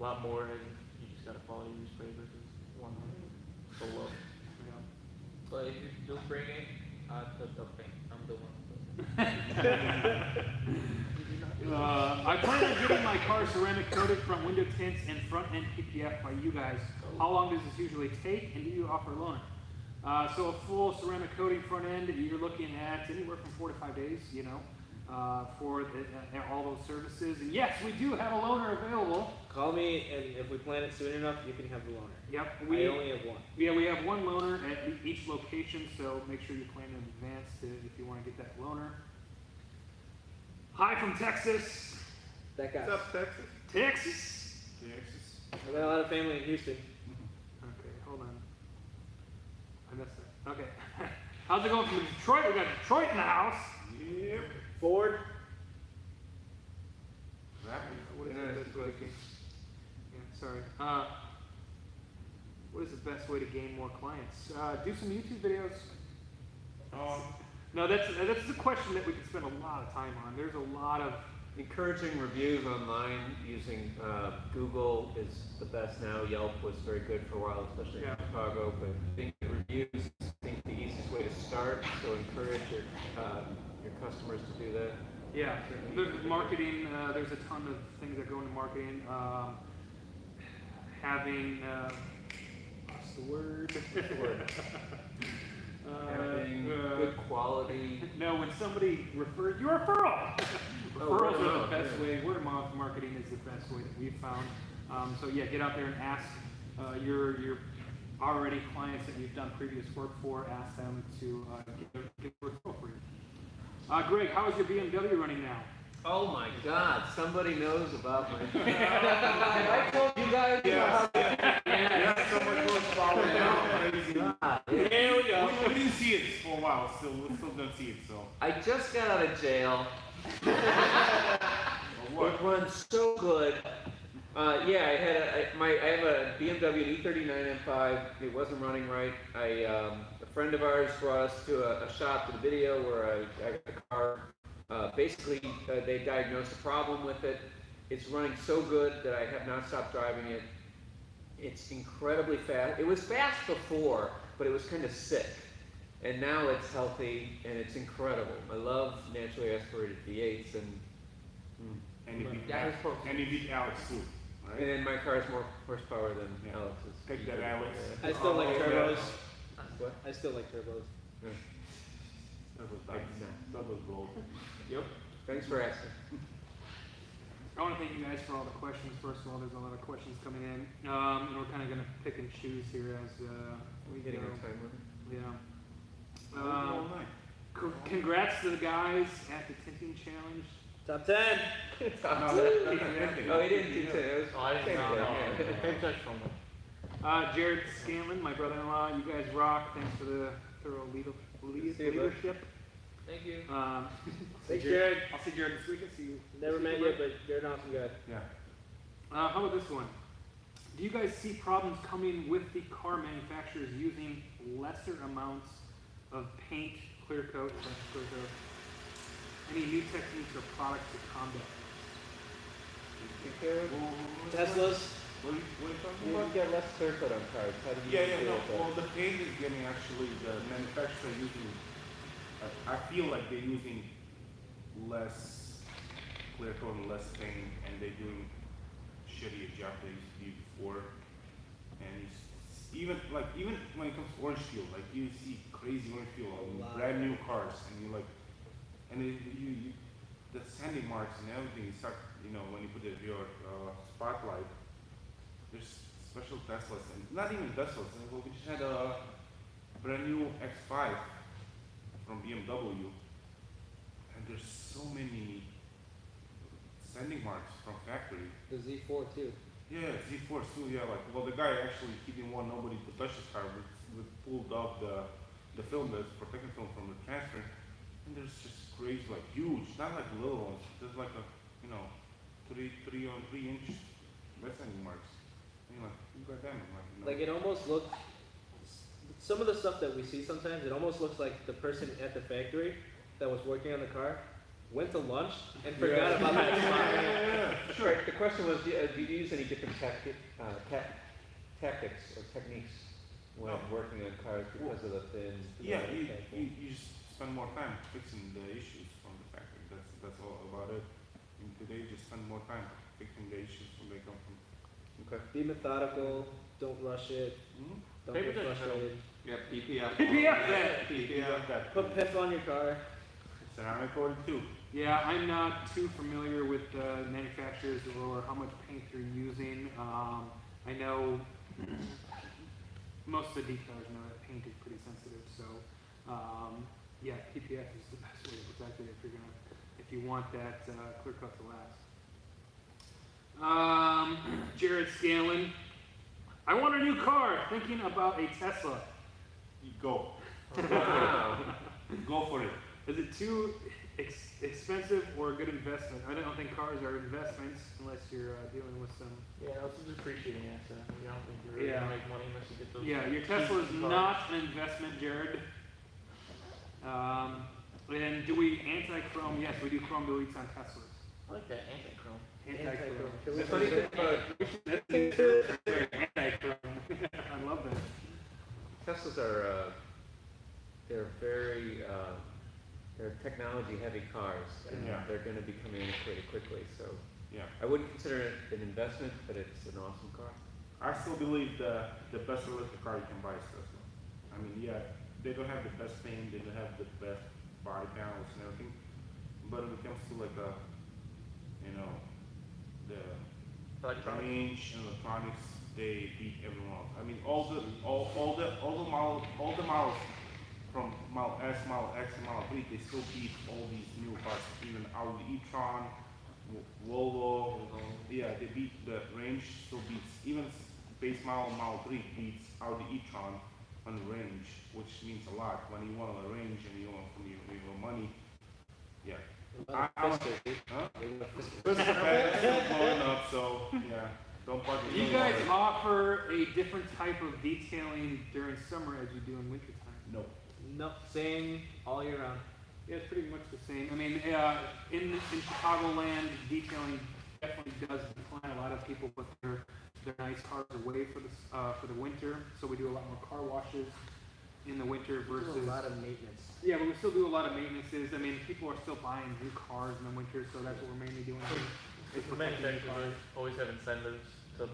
lot more, and you just got a quality respray versus one so low. But if you do bring it, the paint, I'm the one. I plan on getting my car ceramic coated front window tints and front end PPF by you guys. How long does this usually take, and do you offer loaner? So a full ceramic coating front end, you're looking at anywhere from 4 to 5 days, for all those services. And yes, we do have a loaner available. Call me, and if we plan it soon enough, you can have the loaner. Yep, I only have one. Yeah, we have one loaner at each location, so make sure you plan in advance if you want to get that loaner. Hi from Texas. That guy. What's up, Texas? Texas. Texas. I got a lot of family in Houston. Okay, hold on. I missed that. Okay. How's it going from Detroit? We got Detroit in the house. Yep. Ford. What is the best way to gain? Yeah, sorry. What is the best way to gain more clients? Do some YouTube videos. No, that's a question that we could spend a lot of time on. There's a lot of Encouraging reviews online using Google is the best now. Yelp was very good for a while, especially in Chicago. But I think reviews, I think the easiest way to start. So encourage your customers to do that. Yeah, there's marketing. There's a ton of things that go into marketing. Having what's the word? Having good quality. No, when somebody refers, your referral. Referrals word of are the mouth, best yeah. way. Word of mouth marketing is the best way that we've found. So yeah, get out there and ask your already clients that you've done previous work for. Ask them to get a referral for you. Greg, how is your BMW running now? Oh my God! Somebody knows about my. I told you guys. Yeah, someone goes following down. Crazy. Here we go. We didn't see it for a while, so we're still gonna see it, so. I just got out of jail. What? It runs so good. Yeah, I have a BMW E39 M5. It wasn't running right. A friend of ours brought us to a shop to the video where I got a car. Basically, they diagnosed a problem with it. It's running so good that I have not stopped driving it. It's incredibly fast. It was fast before, but it was kind of sick. And now it's healthy and it's incredible. I love naturally aspirated V8s And he beat, That is pro. and he beat Alex too, right? and my car has more horsepower than Yeah. Alex's. Take that, Alex. I still like turbos. What? I still like turbos. That was nice. That was gold. Yep. Thanks for asking. I want to thank you guys for all the questions. First of all, there's a lot of questions coming in. And we're kind of going to pick and choose here as we Getting go. our time limit. Yeah. All night. Congrats to the guys at the tinting challenge. Top 10. Oh, he didn't do it. Oh, I didn't know. Yeah. Paint protection film. Jared Scanlon, my brother-in-law, you guys rock. Thanks for the thorough See you, bud. leadership. Thank you. Thanks, Jared. I'll see Jared this weekend. See you. Never met you, but you're an awesome guy. Yeah. How about this one? Do you guys see problems coming with the car manufacturers using lesser amounts of paint, clear coat, any new techniques or products to combat? Teslas. What are you talking You about? get less clear coat on cars. How do you Yeah, deal no. with that? Well, the paint is getting actually, the manufacturers are using, I feel like they're using less clear coat and less paint, and they're doing shittier job they used to do before. And even when it comes to orange peel, like you see crazy orange peel on brand new cars, and you like, and you the sanding marks and everything. You start, when you put your spotlight, there's special Teslas, and not even Teslas. We just had a brand new X5 from BMW, and there's so many sending marks from factory. The Z4 too. Yeah, Z4 too. Yeah, like well, the guy actually he didn't want nobody to touch his car. We pulled off the film, the protective film from the transfer, and there's just crazy, like huge, not like little ones. There's like a 3-inch sending marks. And you're like, you got them, Like it almost looks. Some of the stuff that we see sometimes, it almost looks like the person at the factory that was working on the car went to lunch and forgot about that spot. Sure. The question was, do you use any different tactics or techniques when working on cars because of the fins? Yeah, you just spend more time fixing the issues from the factory. That's all about it. And today, just spend more time fixing the issues when they come from. Okay. Be methodical. Don't rush it. Don't Maybe get just frustrated. Yeah, PPF. PPF that. PPF. Put PIF on your car. Ceramic coated too. Yeah, I'm not too familiar with the manufacturers or how much paint they're using. I know most of the detailers know that paint is pretty sensitive, so yeah, PPF is the best way to protect it if you want that clear cut to last. Jared Scanlon, I want a new car. Thinking about a Tesla. You go. Wow. Go for it. Is it too expensive or a good investment? I don't think cars are investments unless you're dealing with some. Yeah, it's a depreciating asset. I don't think you're really Yeah. gonna make money unless you get those. Yeah, your Tesla is cheap cars. not an investment, Jared. And do we anti-chrome? Yes, we do chrome deletes on Teslas. I like that anti-chrome. Anti-chrome. Can we The funny thing about Anti-chrome. I love that. Teslas are, they're very, they're technology-heavy cars, and Yeah. they're going to be coming antiquated quickly. So Yeah. I wouldn't consider it an investment, but it's an awesome car. I still believe the best electric car you can buy is Tesla. I mean, yeah, they don't have the best paint, they don't have the best body panels and everything, but when it comes to like the Electronic. range and electronics, they beat everyone else. I mean, all the models from Model S, Model X, and Model 3, they still beat all these new cars, even Audi e-tron, Volvo. Yeah, they beat the range, still beats even base Model 3 beats Audi e-tron on the range, which means a lot when you want a range and you want from your money. Yeah. I'm huh? Still blowing up, so yeah. Don't park Do you guys offer a different type of detailing during summer as you do in wintertime? No. No, same all year round. Yeah, it's pretty much the same. I mean, in Chicagoland, detailing definitely does decline. A lot of people put their nice cars away for the winter, so we do a lot more car washes in the winter versus. A lot of maintenance. Yeah, but we still do a lot of maintenances. I mean, people are still buying new cars in the winter, so that's what we're mainly doing. Is The protecting new manufacturers always have incentives to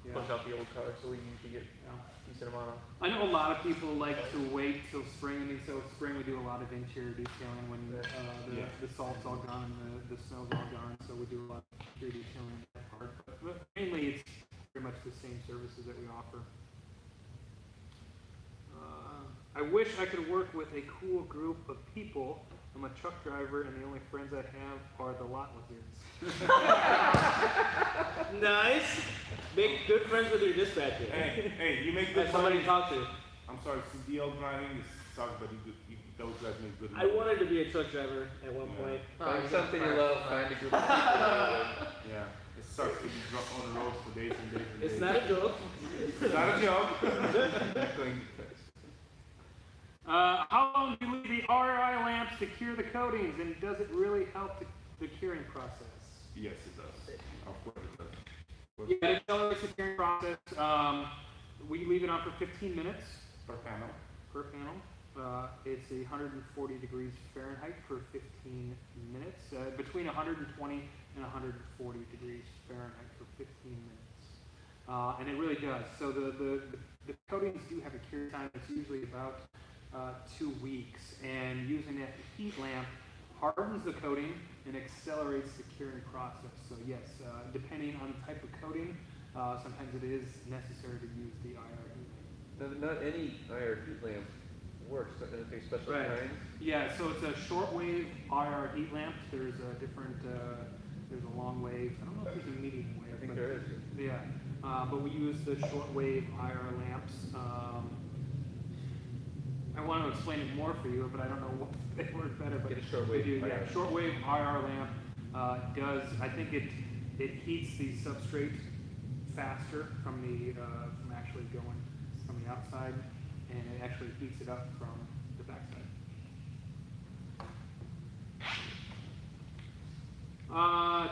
Yeah. push out the old cars, so we usually get Yeah. decent amount of. I know a lot of people like to wait till spring. I mean, so spring we do a lot of interior detailing when Yeah. the salt's all gone and the snow's all gone. So we do a lot of interior detailing in that part. But mainly it's pretty much the same services that we offer. I wish I could work with a cool group of people. I'm a truck driver and the only friends I have are the lot lizards. Nice. Make good friends with your dispatcher. Hey, you make good Have somebody money. to talk to. I'm sorry, CDL driving sucks, but those guys make good I money. wanted to be a truck driver at one Yeah. point. Find something you love, find a group of people you love. Yeah, it sucks to be drunk on the road for days and days and days. It's not a joke. It's not a joke. How long do you leave the RI lamps to cure the coatings, and does it really help the curing process? Yes, it does. Of course it does. Yeah, it accelerates the curing process. We leave it on for 15 minutes Per panel. per panel. It's 140 degrees Fahrenheit for 15 minutes. Between 120 and 140 degrees Fahrenheit for 15 minutes. And it really does. So the coatings do have a cure time. It's usually about 2 weeks. And using a heat lamp hardens the coating and accelerates the curing process. So yes, depending on the type of coating, sometimes it is necessary to use the IR heat lamp. Not any IR heat lamp works, not anything special Right. kind. Yeah, so it's a shortwave IR heat lamp. There's a different, there's a long wave. I don't know if there's a medium wave. I think but- there is. Yeah, but we use the shortwave IR lamps. I want to explain it more for you, but I don't know what they work better. But Get a shortwave we do, yeah, IR. shortwave IR lamp does. I think it heats the substrate faster from the from actually going from the outside, and it actually heats it up from the backside.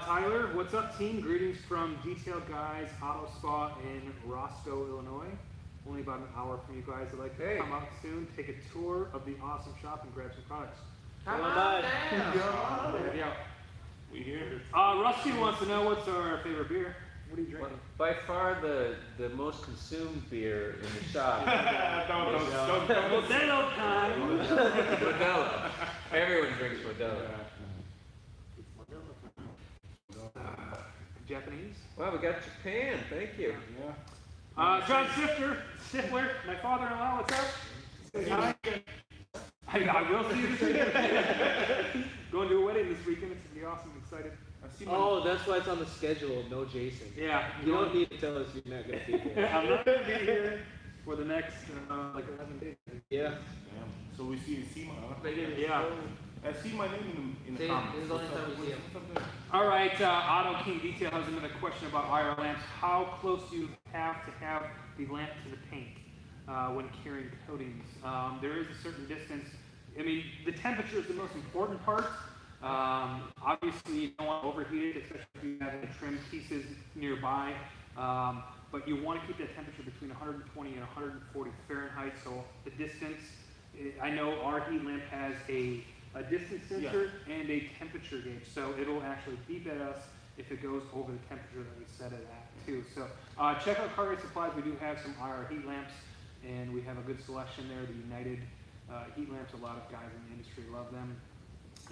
Tyler, what's up, team? Greetings from Detail Guys Auto Spa in Roscoe, Illinois. Only about an hour from you guys. I'd like to Hey. come out soon, take a tour of the awesome shop, and grab some products. Come on on by. down. Yeah. We here. Rusty wants to know what's our favorite beer. What are you drinking? By far the most consumed beer in the shop. Don't. Modelo time. Modelo. Everyone drinks Modelo. Japanese. Wow, we got Japan. Thank you. Yeah. John Stifler, my father-in-law. What's up? Say hi. I will see you this weekend. Going to a wedding this weekend. It's gonna be awesome. I'm excited. I see my. Oh, that's why it's on the schedule. No Jason. Yeah. You don't need to tell us you're not gonna be here. I'm not gonna be here for the next like 11 days. Yeah. Damn. So we see my. Yeah. I see my name in the See, comments. this is the only What's up? time we see him. What's up there? All right, Auto King Detail has another question about IR lamps. How close do you have to have the lamp to the paint when curing coatings? There is a certain distance. I mean, the temperature is the most important part. Obviously, you don't want to overheat it, especially if you have any trim pieces nearby. But you want to keep that temperature between 120 and 140 Fahrenheit. So the distance, I know our heat lamp has a distance sensor and a temperature gauge. So it'll actually beep at us if it goes over the temperature that we set it at too. So check out Cargo Supplies. We do have some IR heat lamps, and we have a good selection there. The United heat lamps, a lot of guys in the industry love them,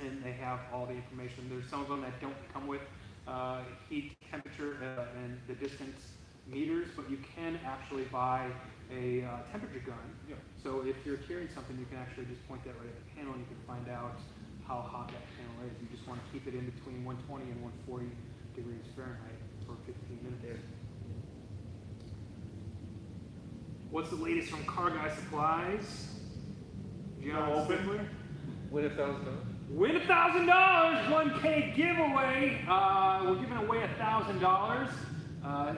and they have all the information. There's some of them that don't come with heat, temperature, and the distance meters, but you can actually buy a temperature gun. Yeah. So if you're carrying something, you can actually just point that right at the panel, and you can find out how hot that panel is. You just want to keep it in between 120 and 140 degrees Fahrenheit for 15 minutes. What's the latest from Car Guy Supplies? John open? Stifler? Win $1,000. Win $1,000, 1K giveaway. We're giving away $1,000.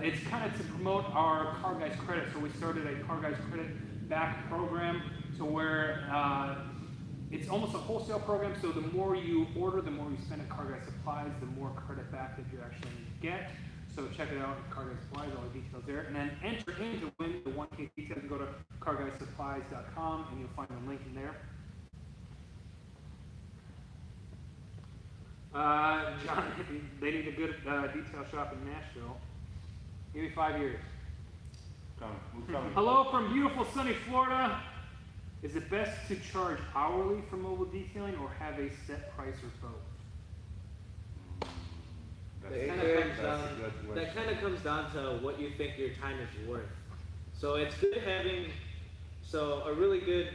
It's kind of to promote our Car Guys credit. So we started a Car Guys credit back program, so where it's almost a wholesale program. So the more you order, the more you spend at Car Guys Supplies, the more credit back that you actually get. So check it out at Car Guys Supplies, all the details there. And then enter in to win the 1K detail. You can go to carguysupplies.com and you'll find the link in there. John, they need a good detail shop in Nashville. Give me 5 years. We're coming. Hello from beautiful sunny Florida. Is it best to charge hourly for mobile detailing or have a set price or both? That kind That's of comes down. a good question. That kind of comes down to what you think your time is worth. So it's good having. So a really good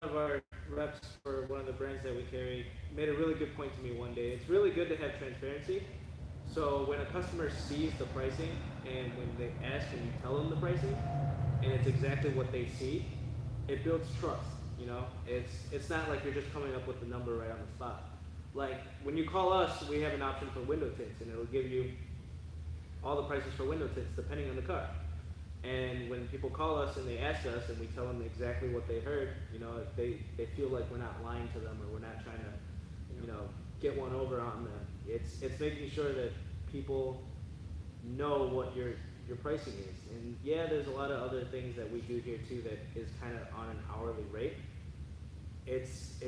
one of our reps for one of the brands that we carry made a really good point to me one day. It's really good to have transparency. So when a customer sees the pricing and when they ask and you tell them the pricing and it's exactly what they see, it builds trust. You know, it's not like you're just coming up with the number right on the spot. Like when you call us, we have an option for window tints, and it'll give you all the prices for window tints depending on the car. And when people call us and they ask us and we tell them exactly what they heard, you know, they feel like we're not lying to them or we're not trying to, you know, get one over on them. It's making sure that people know what your pricing is. And yeah, there's a lot of other things that we do here too that is kind of on an hourly rate. It's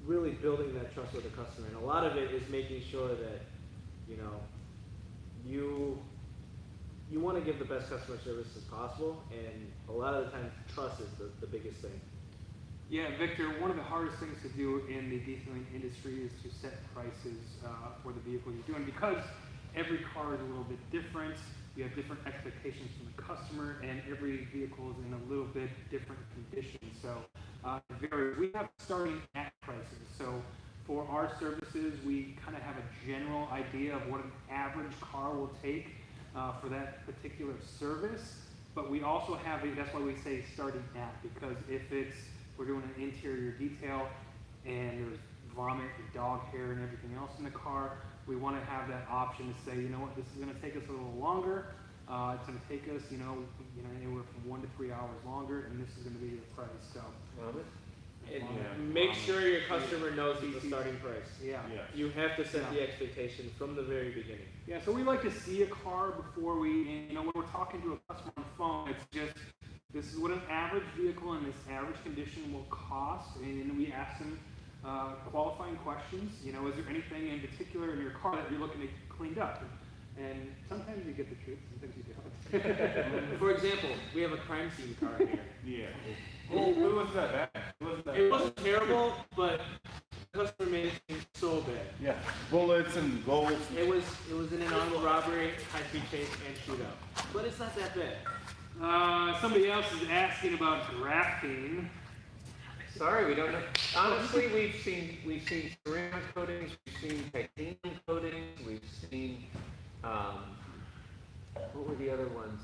really building that trust with the customer, and a lot of it is making sure that, you know, you want to give the best customer service as possible, and a lot of the time trust is the biggest thing. Yeah, Victor, one of the hardest things to do in the detailing industry is to set prices for the vehicle you're doing, because every car is a little bit different. You have different expectations from the customer, and every vehicle is in a little bit different condition. So we have starting at prices. So for our services, we kind of have a general idea of what an average car will take for that particular service. But we also have, that's why we say starting at, because if we're doing an interior detail and there's vomit and dog hair and everything else in the car, we want to have that option to say, you know what, this is going to take us a little longer. It's going to take us, anywhere from 1 to 3 hours longer, and this is going to be the price. So, And make sure your customer knows the starting price. yeah. You have to set Yeah. the expectation from the very beginning. Yeah, so we like to see a car before when we're talking to a customer on the phone, it's just, this is what an average vehicle in this average condition will cost, and we ask them qualifying questions. Is there anything in particular in your car that you're looking to get cleaned up? And sometimes you get the truth, sometimes you don't. For example, we have a crime scene car here. Yeah. It wasn't that bad. It wasn't terrible, but the customer made it seem so bad. Yeah. Bullets and goals. It was in an armed robbery, high-speed chase, and shootout. But it's not that bad. Somebody else is asking about graphene. Sorry, we don't know. Honestly, we've seen ceramic coatings, we've seen titanium coatings, we've seen, what were the other ones?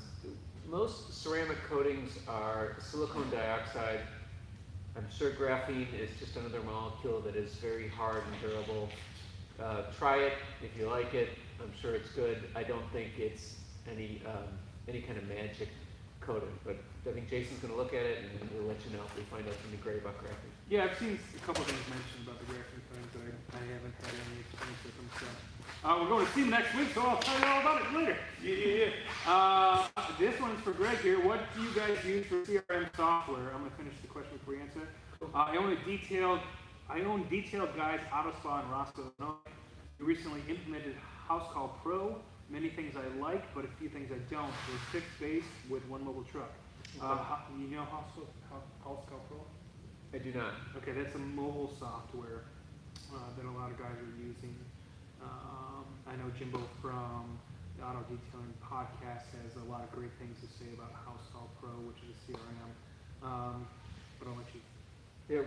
Most ceramic coatings are silicone dioxide. I'm sure graphene is just another molecule that is very hard and durable. Try it if you like it. I'm sure it's good. I don't think it's any kind of magic coating, but I think Jason's going to look at it and we'll let you know if we find out something great about graphene. Yeah, I've seen a couple things mentioned about the graphene things, but I haven't had any experience with them. So we're going to see them next week, so I'll tell you all about it later. Yeah. This one's for Greg here. What do you guys use for CRM software? I'm going to finish the question before you answer it. I own Detailed Guys Auto Spa in Roscoe, Illinois. We recently implemented House Call Pro. Many things I like, but a few things I don't. We're 6 base with 1 mobile truck. You know House Call Pro? I do not. Okay, that's a mobile software that a lot of guys are using. I know Jimbo from the Auto Detailing Podcast has a lot of great things to say about House Call Pro, which is a CRM. But I'll let you. Yeah,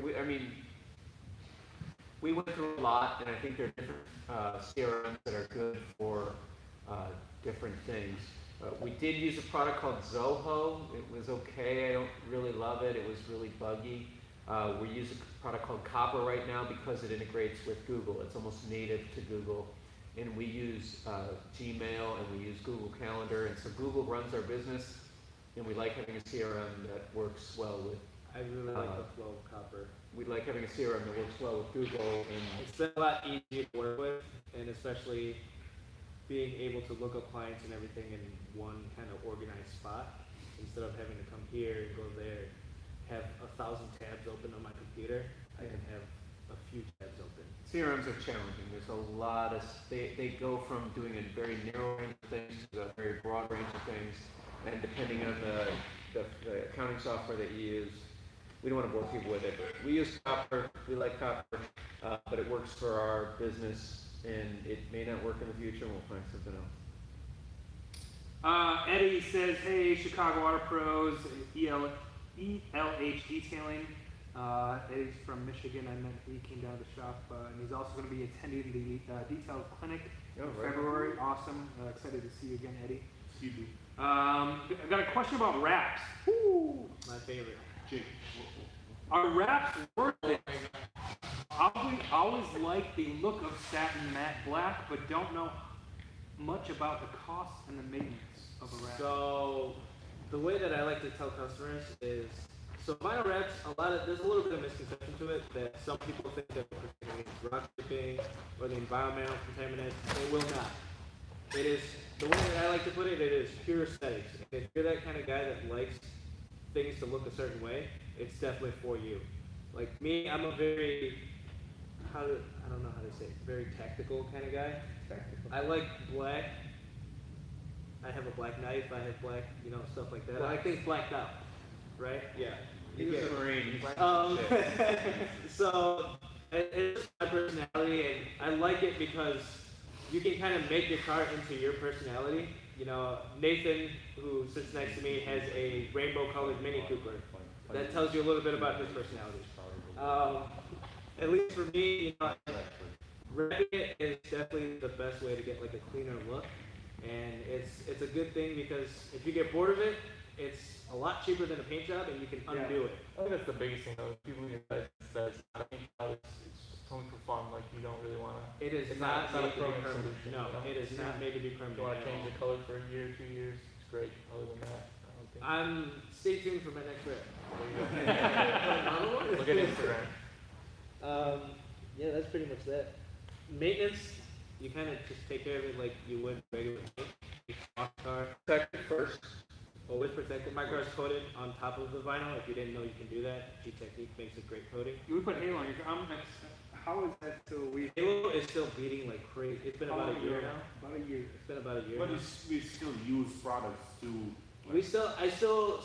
we went through a lot, and I think there are different CRMs that are good for different things. We did use a product called Zoho. It was okay. I don't really love it. It was really buggy. We use a product called Copper right now because it integrates with Google. It's almost native to Google. And we use Gmail and we use Google Calendar. And so Google runs our business, and we like having a CRM that works well with. I really like the flow of Copper. We like having a CRM that works well with Google. And It's been a lot easier to work with, and especially being able to look up clients and everything in one kind of organized spot instead of having to come here and go there, have 1,000 tabs open on my computer. I can have a few tabs open. CRMs are challenging. There's a lot of, they go from doing a very narrow range of things to a very broad range of things. And depending on the accounting software that you use, we don't want to bore people with it, but we use Copper. We like Copper, but it works for our business, and it may not work in the future, and we'll find something else. Eddie says, hey, Chicago Auto Pros, ELH Detailing. Eddie's from Michigan. I met he came down to the shop, and he's also going to be attending the detailed clinic in February. Awesome. Excited to see you again, Eddie. Excuse me. I've got a question about wraps. Woo! My favorite. Jake. Are wraps worth it? I always like the look of satin matte black, but don't know much about the cost and the maintenance of a wrap. So the way that I like to tell customers is, so vinyl wraps, there's a little bit of misconception to it that some people think that we're protecting against rock chipping or the environmental contaminants. It will not. It is, the way that I like to put it, it is pure aesthetics. If you're that kind of guy that likes things to look a certain way, it's definitely for you. Like me, I'm a very, I don't know how to say it, very tactical kind of guy. I like black. I have a black knife, I have black, stuff like that. I like things blacked out, right? Yeah. He was a Marine. So it's just my personality, and I like it because you can kind of make your car into your personality. you know, Nathan, who sits next to me, has a rainbow-colored Mini Cooper. That tells you a little bit about his personality. At least for me, you know, wrapping it is definitely the best way to get like a cleaner look, and it's a good thing because if you get bored of it, it's a lot cheaper than a paint job, and you can undo it. I think that's the biggest thing though. People realize that it's not a paint job, it's only for fun. Like you don't really want to. It is It's not not a made to be permanent permanent. solution, No, you know? it is not made to be If permanent. you want to at change all. the color for a year, 2 years, it's great. Other than that, I don't think. Stay tuned for my next rip. Look at Instagram. Yeah, that's pretty much that. Maintenance, you kind of just take care of it like you would regular paint. You wash the car, Protect it first. always protected. My car's coated on top of the vinyl. If you didn't know you can do that, G-Technique makes a great coating. We put Halo on your car. How is that still? Halo is still beating like crazy. It's been about a year now. About a year. It's been about a year But now. we still use products to. I still, so